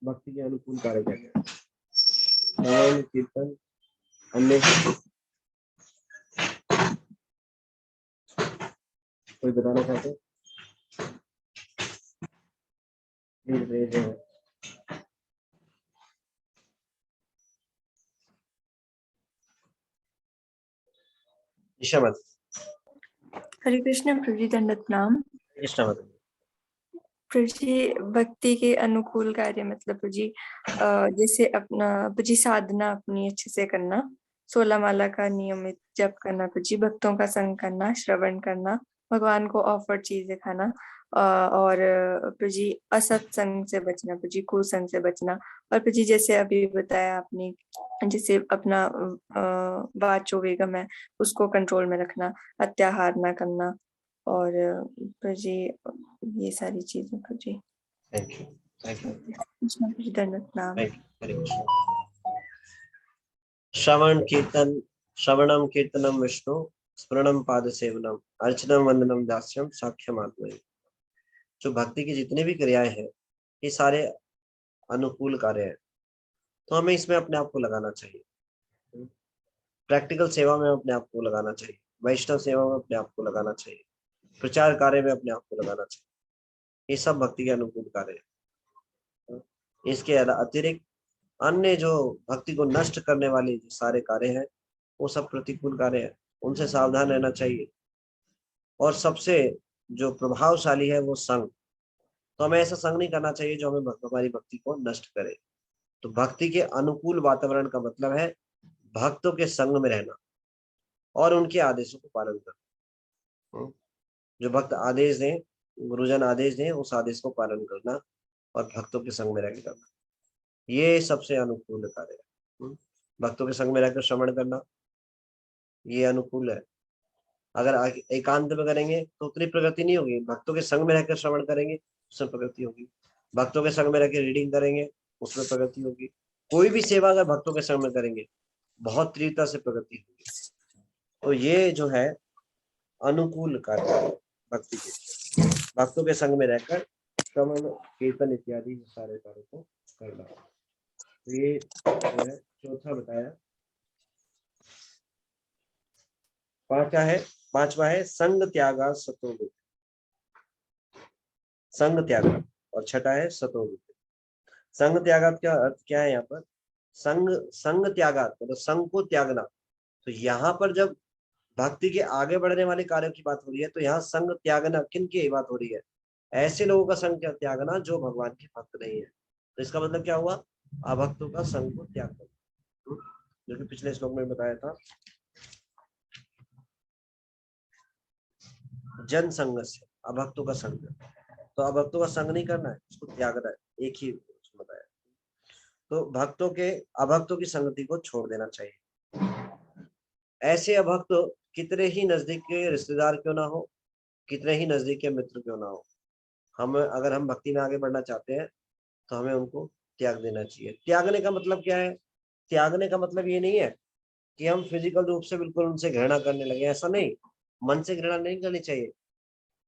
भक्ति के अनुकूल कार्य क्या है? श्रवण, कीर्तन, अन्य कोई बताना चाहते हैं? Please raise your hands. Isha मत, हरे कृष्ण प्रभु जी, दंडवत प्रणाम। ईशा मत। प्रभु जी, भक्ति के अनुकूल कार्य मतलब प्रभु जी जैसे अपना प्रभु जी साधना अपनी अच्छे से करना, 16 माला का नियमित जप करना, प्रभु जी भक्तों का संग करना, श्रवण करना, भगवान को ऑफर चीजें खाना, और प्रभु जी असत्संग से बचना, प्रभु जी कुसंग से बचना, और प्रभु जी जैसे अभी बताया आपने, जैसे अपना वाचो वेगम है उसको कंट्रोल में रखना, अत्याहार ना करना, और प्रभु जी ये सारी चीजें प्रभु जी। Thank you, thank you, Krishna प्रभु जी, दंडवत प्रणाम। Thank you, Hare Krishna. श्रवणम कीर्तनम विष्णु, स्मरणम पाद सेवनम, अर्चनम वंदनम दास्यम, साख्यम आत्मनि। जो भक्ति की जितनी भी क्रियाएं हैं, ये सारे अनुकूल कार्य हैं, तो हमें इसमें अपने आप को लगाना चाहिए। प्रैक्टिकल सेवा में अपने आप को लगाना चाहिए, वैष्णव सेवा में अपने आप को लगाना चाहिए, प्रचार कार्य में अपने आप को लगाना चाहिए। ये सब भक्ति के अनुकूल कार्य है। इसके अतिरिक्त अन्य जो भक्ति को नष्ट करने वाले जो सारे कार्य हैं, वो सब प्रतिकूल कार्य है, उनसे सावधान रहना चाहिए। और सबसे जो प्रभावशाली है वो संग, तो हमें ऐसा संग नहीं करना चाहिए जो हमें हमारी भक्ति को नष्ट करे। तो भक्ति के अनुकूल वातावरण का मतलब है भक्तों के संग में रहना और उनके आदेशों को पालन करना। जो भक्त आदेश दें, गुरुजन आदेश दें, उस आदेश को पालन करना और भक्तों के संग में रहकर करना, ये सबसे अनुकूल कार्य है। भक्तों के संग में रहकर श्रवण करना, ये अनुकूल है। अगर एकांत में करेंगे तो उतनी प्रगति नहीं होगी, भक्तों के संग में रहकर श्रवण करेंगे उसमें प्रगति होगी, भक्तों के संग में रहकर रीडिंग करेंगे उसमें प्रगति होगी। कोई भी सेवा अगर भक्तों के संग में करेंगे बहुत तीव्रता से प्रगति होगी। तो ये जो है अनुकूल कार्य भक्ति के, भक्तों के संग में रहकर श्रवण, कीर्तन इत्यादि सारे कार्यों को करना। तो ये जो है चौथा बताया। पांचवा है संग त्यागा सतोगुण, संग त्यागा, और छठा है सतोगुण। संग त्यागात का अर्थ क्या है? यहाँ पर संग त्यागात मतलब संग को त्यागना। तो यहाँ पर जब भक्ति के आगे बढ़ने वाले कार्यों की बात हो रही है, तो यहाँ संग त्यागना किन की बात हो रही है? ऐसे लोगों का संग त्यागना जो भगवान के भक्त नहीं है। तो इसका मतलब क्या हुआ? अभक्तों का संग को त्याग करना, जो कि पिछले श्लोक में बताया था। जन संग से, अभक्तों का संग, तो अभक्तों का संग नहीं करना है, उसको त्यागना है, एक ही बताया। तो अभक्तों की संगति को छोड़ देना चाहिए। ऐसे अभक्त कितने ही नजदीक के रिश्तेदार क्यों ना हो, कितने ही नजदीक के मित्र क्यों ना हो, अगर हम भक्ति में आगे बढ़ना चाहते हैं तो हमें उनको त्याग देना चाहिए। त्यागने का मतलब क्या है? त्यागने का मतलब ये नहीं है कि हम फिजिकल रूप से बिल्कुल उनसे घृणा करने लगे, ऐसा नहीं। मन से घृणा नहीं करनी चाहिए,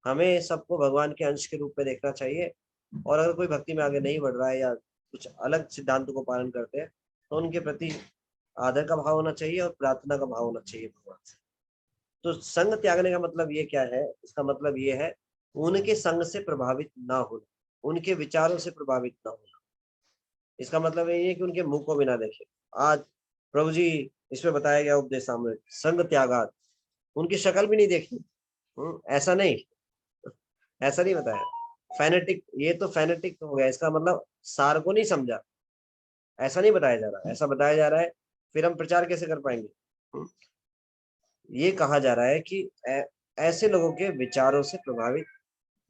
हमें सबको भगवान के अंश के रूप में देखना चाहिए। और अगर कोई भक्ति में आगे नहीं बढ़ रहा है या कुछ अलग सिद्धांतों को पालन करते हैं, तो उनके प्रति आदर का भाव होना चाहिए और प्रार्थना का भाव होना चाहिए भगवान से। तो संग त्यागने का मतलब ये क्या है? इसका मतलब ये है उनके संग से प्रभावित ना होना, उनके विचारों से प्रभावित ना होना। इसका मतलब ये है कि उनके मुंह को भी ना देखे। आज प्रभु जी इसमें बताया गया उपदेशामृत, संग त्यागात, उनकी शक्ल भी नहीं देखी। ऐसा नहीं, ऐसा नहीं बताया। फैनेटिक, ये तो फैनेटिक हो गया, इसका मतलब सार को नहीं समझा, ऐसा नहीं बताया जा रहा। ऐसा बताया जा रहा है फिर हम प्रचार कैसे कर पाएंगे। ये कहा जा रहा है कि ऐसे लोगों के विचारों से प्रभावित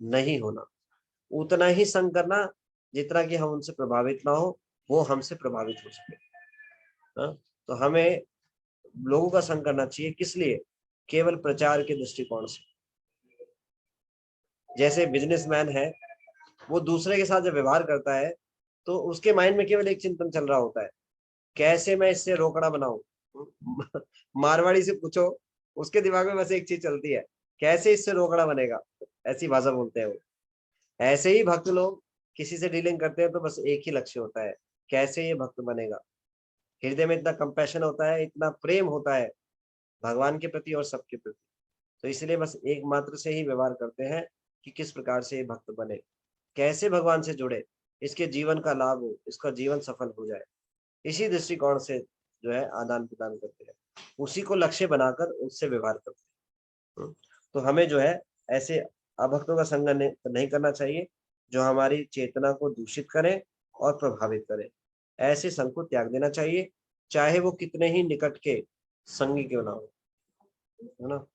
नहीं होना, उतना ही संग करना जितना कि हम उनसे प्रभावित ना हो, वो हमसे प्रभावित हो सके। तो हमें लोगों का संग करना चाहिए, किस लिए? केवल प्रचार के दृष्टिकोण से। जैसे बिजनेसमैन है, वो दूसरे के साथ जब व्यवहार करता है तो उसके माइंड में केवल एक चिंतन चल रहा होता है, कैसे मैं इससे रोकड़ा बनाऊं। मारवाड़ी से पूछो, उसके दिमाग में बस एक चीज चलती है, कैसे इससे रोकड़ा बनेगा, ऐसी भाषा बोलते हैं वो। ऐसे ही भक्त लोग किसी से डीलिंग करते हैं तो बस एक ही लक्ष्य होता है, कैसे ये भक्त बनेगा। हृदय में इतना कंपैशन होता है, इतना प्रेम होता है भगवान के प्रति और सबके प्रति, तो इसलिए बस एकमात्र से ही व्यवहार करते हैं कि किस प्रकार से ये भक्त बने, कैसे भगवान से जुड़े, इसके जीवन का लाभ हो, इसका जीवन सफल हो जाए। इसी दृष्टिकोण से जो है आदान प्रदान करते हैं, उसी को लक्ष्य बनाकर उससे व्यवहार करते हैं। तो हमें जो है ऐसे अभक्तों का संग नहीं करना चाहिए जो हमारी चेतना को दूषित करें और प्रभावित करें। ऐसे संग को त्याग देना चाहिए, चाहे वो कितने ही निकट के संगी क्यों ना हो, है ना।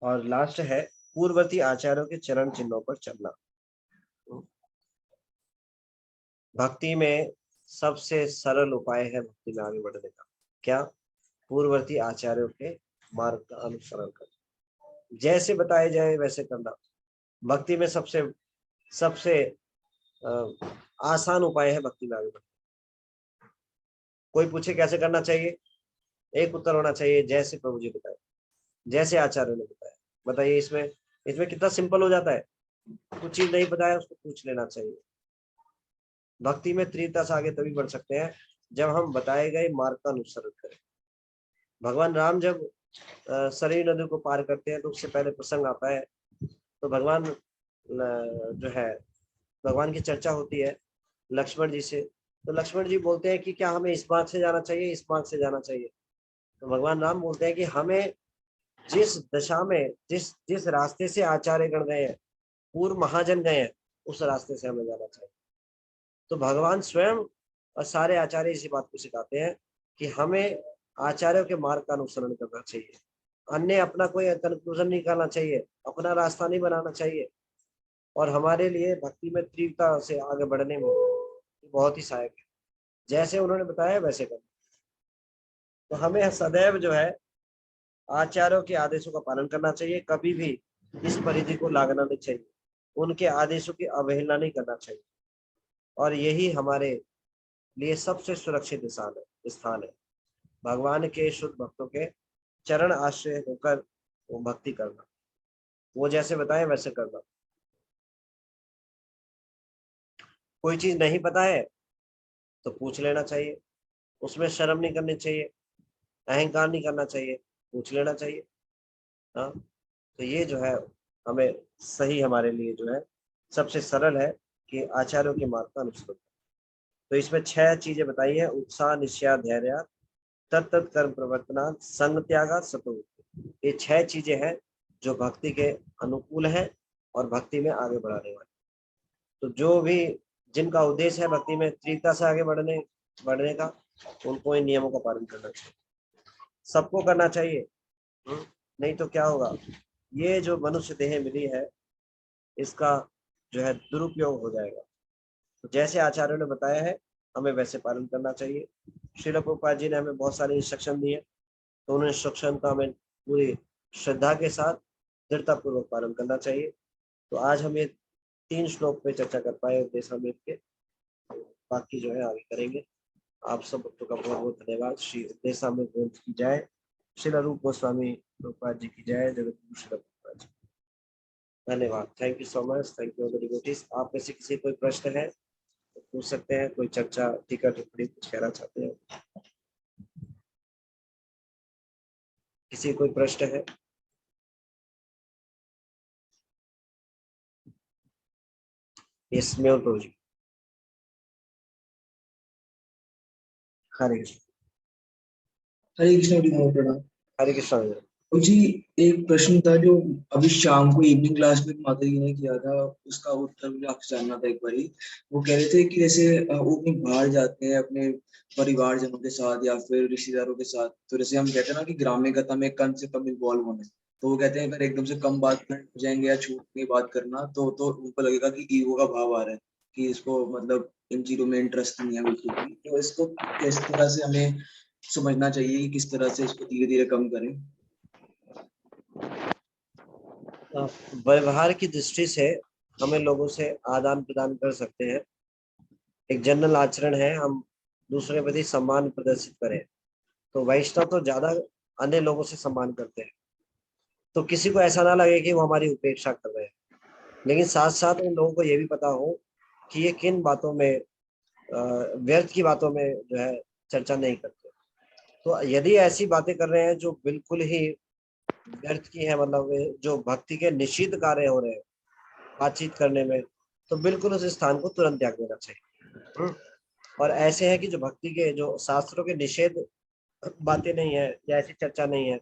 और लास्ट है पूर्ववर्ती आचार्यों के चरण चिन्हों पर चलना। भक्ति में सबसे सरल उपाय है भक्ति में आगे बढ़ने का, क्या? पूर्ववर्ती आचार्यों के मार्ग का अनुसरण करना, जैसे बताए जाए वैसे करना। भक्ति में सबसे आसान उपाय है भक्ति में आगे बढ़ना। कोई पूछे कैसे करना चाहिए, एक उत्तर होना चाहिए, जैसे प्रभु जी बताए, जैसे आचार्यों ने बताया। बताइए इसमें कितना सिंपल हो जाता है। कुछ चीज नहीं बताया उसको पूछ लेना चाहिए। भक्ति में तीव्रता से आगे तभी बढ़ सकते हैं जब हम बताए गए मार्ग का अनुसरण करें। भगवान राम जब सरयू नदी को पार करते हैं तो उससे पहले प्रसंग आता है, तो भगवान जो है भगवान की चर्चा होती है लक्ष्मण जी से। तो लक्ष्मण जी बोलते हैं कि क्या हमें इस मार्ग से जाना चाहिए, इस मार्ग से जाना चाहिए। तो भगवान राम बोलते हैं कि हमें जिस दशा में जिस रास्ते से आचार्य गण गए हैं, पूर्व महाजन गए हैं, उस रास्ते से हमें जाना चाहिए। तो भगवान स्वयं और सारे आचार्य इसी बात को सिखाते हैं कि हमें आचार्यों के मार्ग का अनुसरण करना चाहिए, अन्य अपना कोई कंक्लूजन नहीं करना चाहिए, अपना रास्ता नहीं बनाना चाहिए। और हमारे लिए भक्ति में तीव्रता से आगे बढ़ने में बहुत ही सहायक है। जैसे उन्होंने बताया वैसे करना। तो हमें सदैव जो है आचार्यों के आदेशों का पालन करना चाहिए, कभी भी इस परिधि को लागना नहीं चाहिए, उनके आदेशों की अवहेलना नहीं करना चाहिए। और यही हमारे लिए सबसे सुरक्षित स्थान है, भगवान के शुद्ध भक्तों के चरण आश्रय होकर वो भक्ति करना, वो जैसे बताए वैसे करना। कोई चीज नहीं पता है तो पूछ लेना चाहिए, उसमें शर्म नहीं करनी चाहिए, अहंकार नहीं करना चाहिए, पूछ लेना चाहिए। हाँ, तो ये जो है हमें सही, हमारे लिए जो है सबसे सरल है कि आचार्यों के मार्ग का अनुसरण। तो इसमें 6 चीजें बताई है: उत्साह, निश्चय, धैर्य, तत्त कर्म प्रवर्तना, संग त्यागा, सतो। ये 6 चीजें हैं जो भक्ति के अनुकूल है और भक्ति में आगे बढ़ाने वाली। तो जो भी जिनका उद्देश्य है भक्ति में तीव्रता से आगे बढ़ने का, उनको इन नियमों का पालन करना चाहिए, सबको करना चाहिए। नहीं तो क्या होगा, ये जो मनुष्य देह मिली है इसका जो है दुरुपयोग हो जाएगा। तो जैसे आचार्यों ने बताया है हमें वैसे पालन करना चाहिए। श्रील प्रभुपाद जी ने हमें बहुत सारे इंस्ट्रक्शन दिए, तो उन इंस्ट्रक्शन का हमें पूरी श्रद्धा के साथ दृढ़ता पूर्वक पालन करना चाहिए। तो आज हम ये 3 श्लोक पे चर्चा कर पाए उपदेशामृत के, बाकी जो है आगे करेंगे। आप सब भक्तों का बहुत बहुत धन्यवाद। श्री उपदेशामृत ग्रंथ की जय, श्रील रूप गोस्वामी प्रभुपाद जी की जय, जगत गुरु श्रील प्रभुपाद जी। धन्यवाद, thank you so much, thank you devotees. आप में से किसी कोई प्रश्न है पूछ सकते हैं, कोई चर्चा टीका टिप्पणी कुछ कहना चाहते हैं? किसी कोई प्रश्न है? इसमें तो जी हरे कृष्ण। हरे कृष्ण जी, बहुत प्रणाम। हरे कृष्ण। तो जी एक प्रश्न था जो अभी शाम को इवनिंग क्लास में माता जी ने किया था, उसका उत्तर मुझे आपसे जानना था एक बारी। वो कह रहे थे कि जैसे वो कहीं बाहर जाते हैं अपने परिवारजनों के साथ या फिर रिश्तेदारों के साथ, तो जैसे हम कहते हैं ना कि ग्राम्य कथा में कम से कम इन्वॉल्व होना है, तो वो कहते हैं अगर एकदम से कम बात कर जाएंगे या छूट के बात करना तो उनको लगेगा कि ईगो का भाव आ रहा है, कि इसको मतलब इन चीजों में इंटरेस्ट नहीं है बिल्कुल भी। तो इसको किस तरह से हमें समझना चाहिए कि किस तरह से इसको धीरे धीरे कम करें? व्यवहार की दृष्टि से हमें लोगों से आदान प्रदान कर सकते हैं। एक जनरल आचरण है, हम दूसरे प्रति सम्मान प्रदर्शित करें। तो वैष्णव तो ज्यादा अन्य लोगों से सम्मान करते हैं, तो किसी को ऐसा ना लगे कि वो हमारी उपेक्षा कर रहे हैं, लेकिन साथ साथ उन लोगों को ये भी पता हो कि ये किन बातों में व्यर्थ की बातों में जो है चर्चा नहीं करते। तो यदि ऐसी बातें कर रहे हैं जो बिल्कुल ही व्यर्थ की है, मतलब जो भक्ति के निषिद्ध कार्य हो रहे हैं बातचीत करने में, तो बिल्कुल उस स्थान को तुरंत त्याग देना चाहिए। और ऐसे है कि जो भक्ति के जो शास्त्रों के निषेध बातें नहीं है या ऐसी चर्चा नहीं है,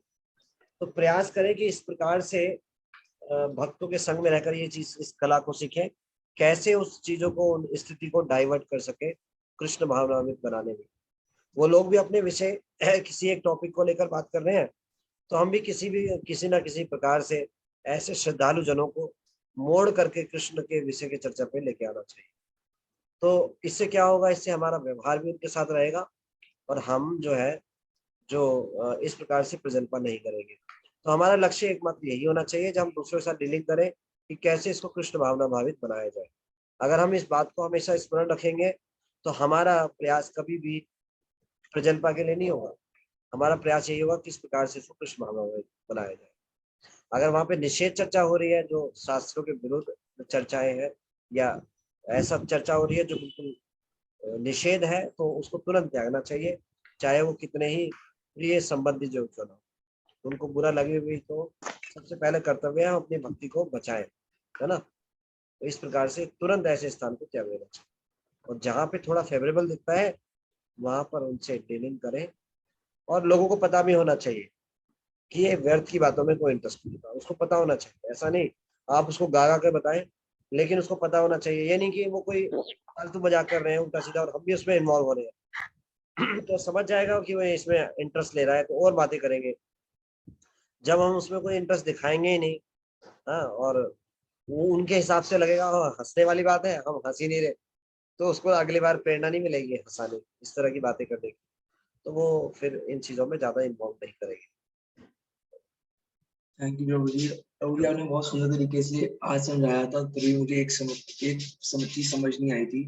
तो प्रयास करें कि इस प्रकार से भक्तों के संग में रहकर ये चीज, इस कला को सीखें, कैसे उस चीजों को, उन स्थिति को डाइवर्ट कर सके कृष्ण भावनामृत बनाने में। वो लोग भी अपने विषय किसी एक टॉपिक को लेकर बात कर रहे हैं, तो हम भी किसी ना किसी प्रकार से ऐसे श्रद्धालु जनों को मोड़ करके कृष्ण के विषय की चर्चा पे लेके आना चाहिए। तो इससे क्या होगा, इससे हमारा व्यवहार भी उनके साथ रहेगा और हम जो है जो इस प्रकार से प्रजल्पा नहीं करेंगे। तो हमारा लक्ष्य एकमात्र यही होना चाहिए जब हम दूसरों के साथ डीलिंग करें कि कैसे इसको कृष्ण भावना भावित बनाया जाए। अगर हम इस बात को हमेशा स्मरण रखेंगे तो हमारा प्रयास कभी भी प्रजल्पा के लिए नहीं होगा। हमारा प्रयास यही होगा किस प्रकार से इसको कृष्ण भावना भावित बनाया जाए। अगर वहां पे निषेध चर्चा हो रही है, जो शास्त्रों के विरुद्ध चर्चाएं हैं, या ऐसा चर्चा हो रही है जो बिल्कुल निषेध है, तो उसको तुरंत त्यागना चाहिए, चाहे वो कितने ही प्रिय संबंधी जो क्यों ना, उनको बुरा लगे भी तो सबसे पहले कर्तव्य है अपनी भक्ति को बचाएं, है ना। तो इस प्रकार से तुरंत ऐसे स्थान को त्याग देना चाहिए, और जहाँ पे थोड़ा फेवरेबल दिखता है वहां पर उनसे डीलिंग करें। और लोगों को पता भी होना चाहिए कि ये व्यर्थ की बातों में कोई इंटरेस्ट नहीं था, उसको पता होना चाहिए। ऐसा नहीं आप उसको गा गा के बताएं, लेकिन उसको पता होना चाहिए। ये नहीं कि वो कोई फालतू मजाक कर रहे हैं उल्टा सीधा और हम भी उसमें इन्वॉल्व हो रहे हैं। तो समझ जाएगा कि वो इसमें इंटरेस्ट ले रहा है, तो और बातें करेंगे। जब हम उसमें कोई इंटरेस्ट दिखाएंगे ही नहीं, हाँ, और वो उनके हिसाब से लगेगा हाँ, हंसने वाली बात है, हम हंस ही नहीं रहे, तो उसको अगली बार प्रेरणा नहीं मिलेगी हंसाने इस तरह की बातें करने की, तो वो फिर इन चीजों में ज्यादा इन्वॉल्व नहीं करेगी। थैंक यू प्रभु जी। प्रभु जी आपने बहुत सुंदर तरीके से आज समझाया था, तभी मुझे एक चीज समझ नहीं आई थी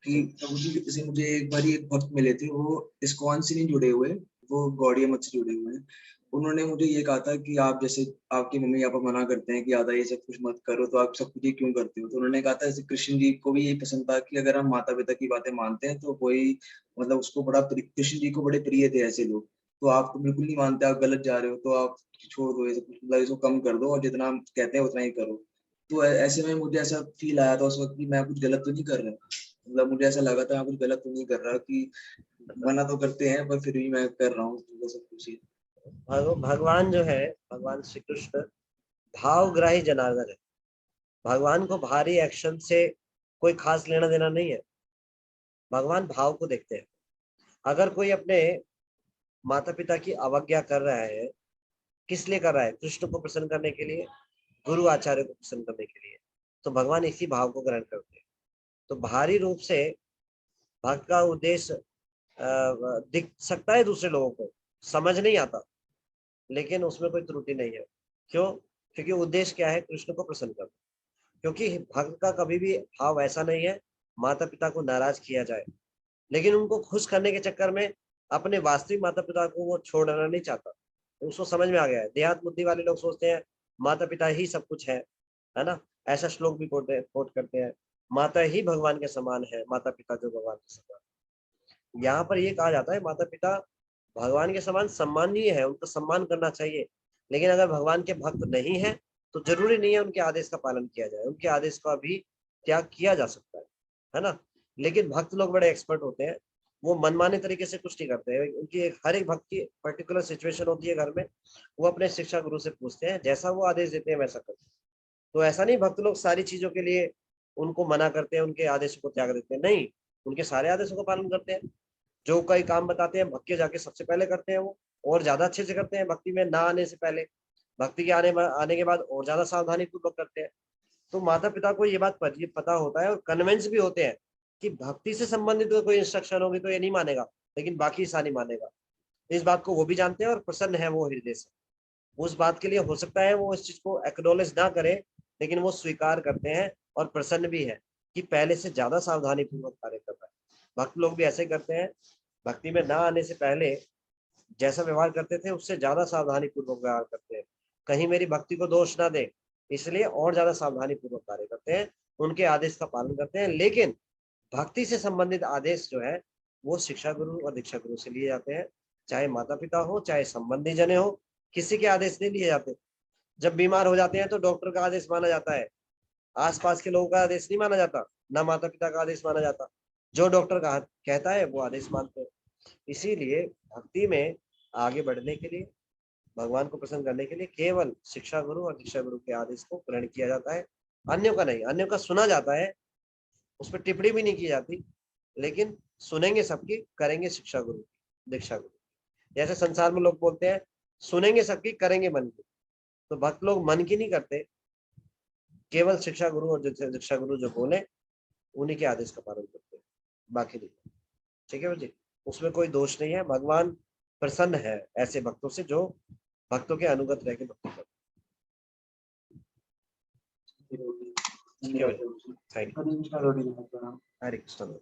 कि प्रभु जी जैसे मुझे एक बार एक भक्त मिले थे, वो इस्कॉन से नहीं जुड़े हुए, वो गौड़िया मत से जुड़े हुए हैं। उन्होंने मुझे ये कहा था कि आप जैसे आपकी मम्मी पापा मना करते हैं कि ज्यादा ये सब कुछ मत करो, तो आप सब कुछ ये क्यों करते हो? तो उन्होंने कहा था जैसे कृष्ण जी को भी यही पसंद था कि अगर हम माता पिता की बातें मानते हैं तो कोई मतलब उसको बड़ा कृष्ण जी को बड़े प्रिय थे ऐसे लोग। तो आप तो बिल्कुल नहीं मानते, आप गलत जा रहे हो, तो आप छोड़ दो ये सब कुछ, मतलब इसको कम कर दो और जितना हम कहते हैं उतना ही करो। तो ऐसे में मुझे ऐसा फील आया था उस वक्त कि मैं कुछ गलत तो नहीं कर रहा, मतलब मुझे ऐसा लगा था मैं कुछ गलत तो नहीं कर रहा, कि मना तो करते हैं पर फिर भी मैं कर रहा हूँ तो सब कुछ ही। भगवान जो है, भगवान श्री कृष्ण भावग्राही जनार्दन है। भगवान को भारी एक्शन से कोई खास लेना देना नहीं है, भगवान भाव को देखते हैं। अगर कोई अपने माता पिता की अवज्ञा कर रहा है, किस लिए कर रहा है? कृष्ण को प्रसन्न करने के लिए, गुरु आचार्य को प्रसन्न करने के लिए, तो भगवान इसी भाव को ग्रहण करते हैं। तो भारी रूप से भक्त का उद्देश्य दिख सकता है दूसरे लोगों को, समझ नहीं आता, लेकिन उसमें कोई त्रुटि नहीं है। क्यों? क्योंकि उद्देश्य क्या है? कृष्ण को प्रसन्न करना। क्योंकि भक्त का कभी भी भाव ऐसा नहीं है माता पिता को नाराज किया जाए, लेकिन उनको खुश करने के चक्कर में अपने वास्तविक माता पिता को वो छोड़ना नहीं चाहता। उसको समझ में आ गया है। देहात बुद्धि वाले लोग सोचते हैं माता पिता ही सब कुछ है ना। ऐसा श्लोक भी कोट करते हैं माता ही भगवान के समान है, माता पिता जो भगवान के समान। यहाँ पर ये कहा जाता है माता पिता भगवान के समान सम्माननीय है, उनका सम्मान करना चाहिए। लेकिन अगर भगवान के भक्त नहीं है तो जरूरी नहीं है उनके आदेश का पालन किया जाए, उनके आदेश का भी त्याग किया जा सकता है ना। लेकिन भक्त लोग बड़े एक्सपर्ट होते हैं, वो मनमाने तरीके से कुछ नहीं करते हैं। उनकी हर एक भक्त की पर्टिकुलर सिचुएशन होती है घर में, वो अपने शिक्षा गुरु से पूछते हैं, जैसा वो आदेश देते हैं वैसा करते हैं। तो ऐसा नहीं भक्त लोग सारी चीजों के लिए उनको मना करते हैं, उनके आदेशों को त्याग देते हैं, नहीं, उनके सारे आदेशों का पालन करते हैं। जो कई काम बताते हैं भक्त के जाके सबसे पहले करते हैं वो, और ज्यादा अच्छे से करते हैं भक्ति में ना आने से पहले, भक्ति के आने के बाद और ज्यादा सावधानी पूर्वक करते हैं। तो माता पिता को ये बात पता होता है और कन्विंस भी होते हैं कि भक्ति से संबंधित कोई इंस्ट्रक्शन होगी तो ये नहीं मानेगा, लेकिन बाकी हिस्सा नहीं मानेगा। इस बात को वो भी जानते हैं और प्रसन्न है वो हृदय से। उस बात के लिए हो सकता है वो इस चीज को एक्नॉलेज ना करे, लेकिन वो स्वीकार करते हैं और प्रसन्न भी है कि पहले से ज्यादा सावधानी पूर्वक कार्य कर रहा है। भक्त लोग भी ऐसे करते हैं, भक्ति में ना आने से पहले जैसा व्यवहार करते थे उससे ज्यादा सावधानी पूर्वक व्यवहार करते हैं, कहीं मेरी भक्ति को दोष ना दे, इसलिए और ज्यादा सावधानी पूर्वक कार्य करते हैं, उनके आदेश का पालन करते हैं। लेकिन भक्ति से संबंधित आदेश जो है वो शिक्षा गुरु और दीक्षा गुरु से लिए जाते हैं, चाहे माता पिता हो चाहे संबंधी जने हो, किसी के आदेश नहीं लिए जाते। जब बीमार हो जाते हैं तो डॉक्टर का आदेश माना जाता है, आसपास के लोगों का आदेश नहीं माना जाता, ना माता पिता का आदेश माना जाता। जो डॉक्टर का कहता है वो आदेश मानते हैं। इसीलिए भक्ति में आगे बढ़ने के लिए, भगवान को प्रसन्न करने के लिए केवल शिक्षा गुरु और दीक्षा गुरु के आदेश को ग्रहण किया जाता है, अन्यों का नहीं। अन्यों का सुना जाता है, उस पर टिप्पणी भी नहीं की जाती, लेकिन सुनेंगे सबकी, करेंगे शिक्षा गुरु दीक्षा गुरु। जैसे संसार में लोग बोलते हैं सुनेंगे सबकी, करेंगे मन की, तो भक्त लोग मन की नहीं करते, केवल शिक्षा गुरु और दीक्षा गुरु जो बोले उन्हीं के आदेश का पालन करते हैं, बाकी नहीं। ठीक है जी, उसमें कोई दोष नहीं है। भगवान प्रसन्न है ऐसे भक्तों से जो भक्तों के अनुगत रह के भक्ति करते हैं। हरे कृष्ण।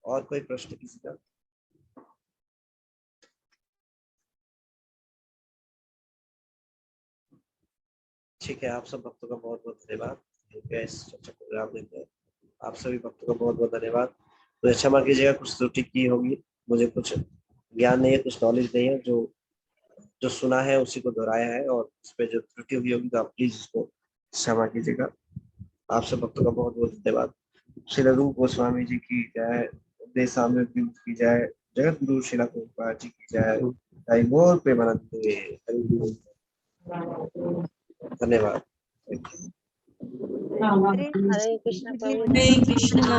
और कोई प्रश्न किसी का? ठीक है, आप सब भक्तों का बहुत बहुत धन्यवाद। इस प्रोग्राम में आप सभी भक्तों का बहुत बहुत धन्यवाद। तो अच्छा मार कीजिएगा, कुछ त्रुटि की होगी, मुझे कुछ ज्ञान नहीं है, कुछ नॉलेज नहीं है, जो सुना है उसी को दोहराया है, और उस पर जो त्रुटि हुई होगी तो आप प्लीज उसको क्षमा कीजिएगा। आप सब भक्तों का बहुत बहुत धन्यवाद। श्री रूप गोस्वामी जी की जय, देशामृत की जय, जगत गुरु श्रीला प्रभुपाद जी की जय, हरि बोल प्रेमानंद। धन्यवाद। हरे कृष्ण प्रभु।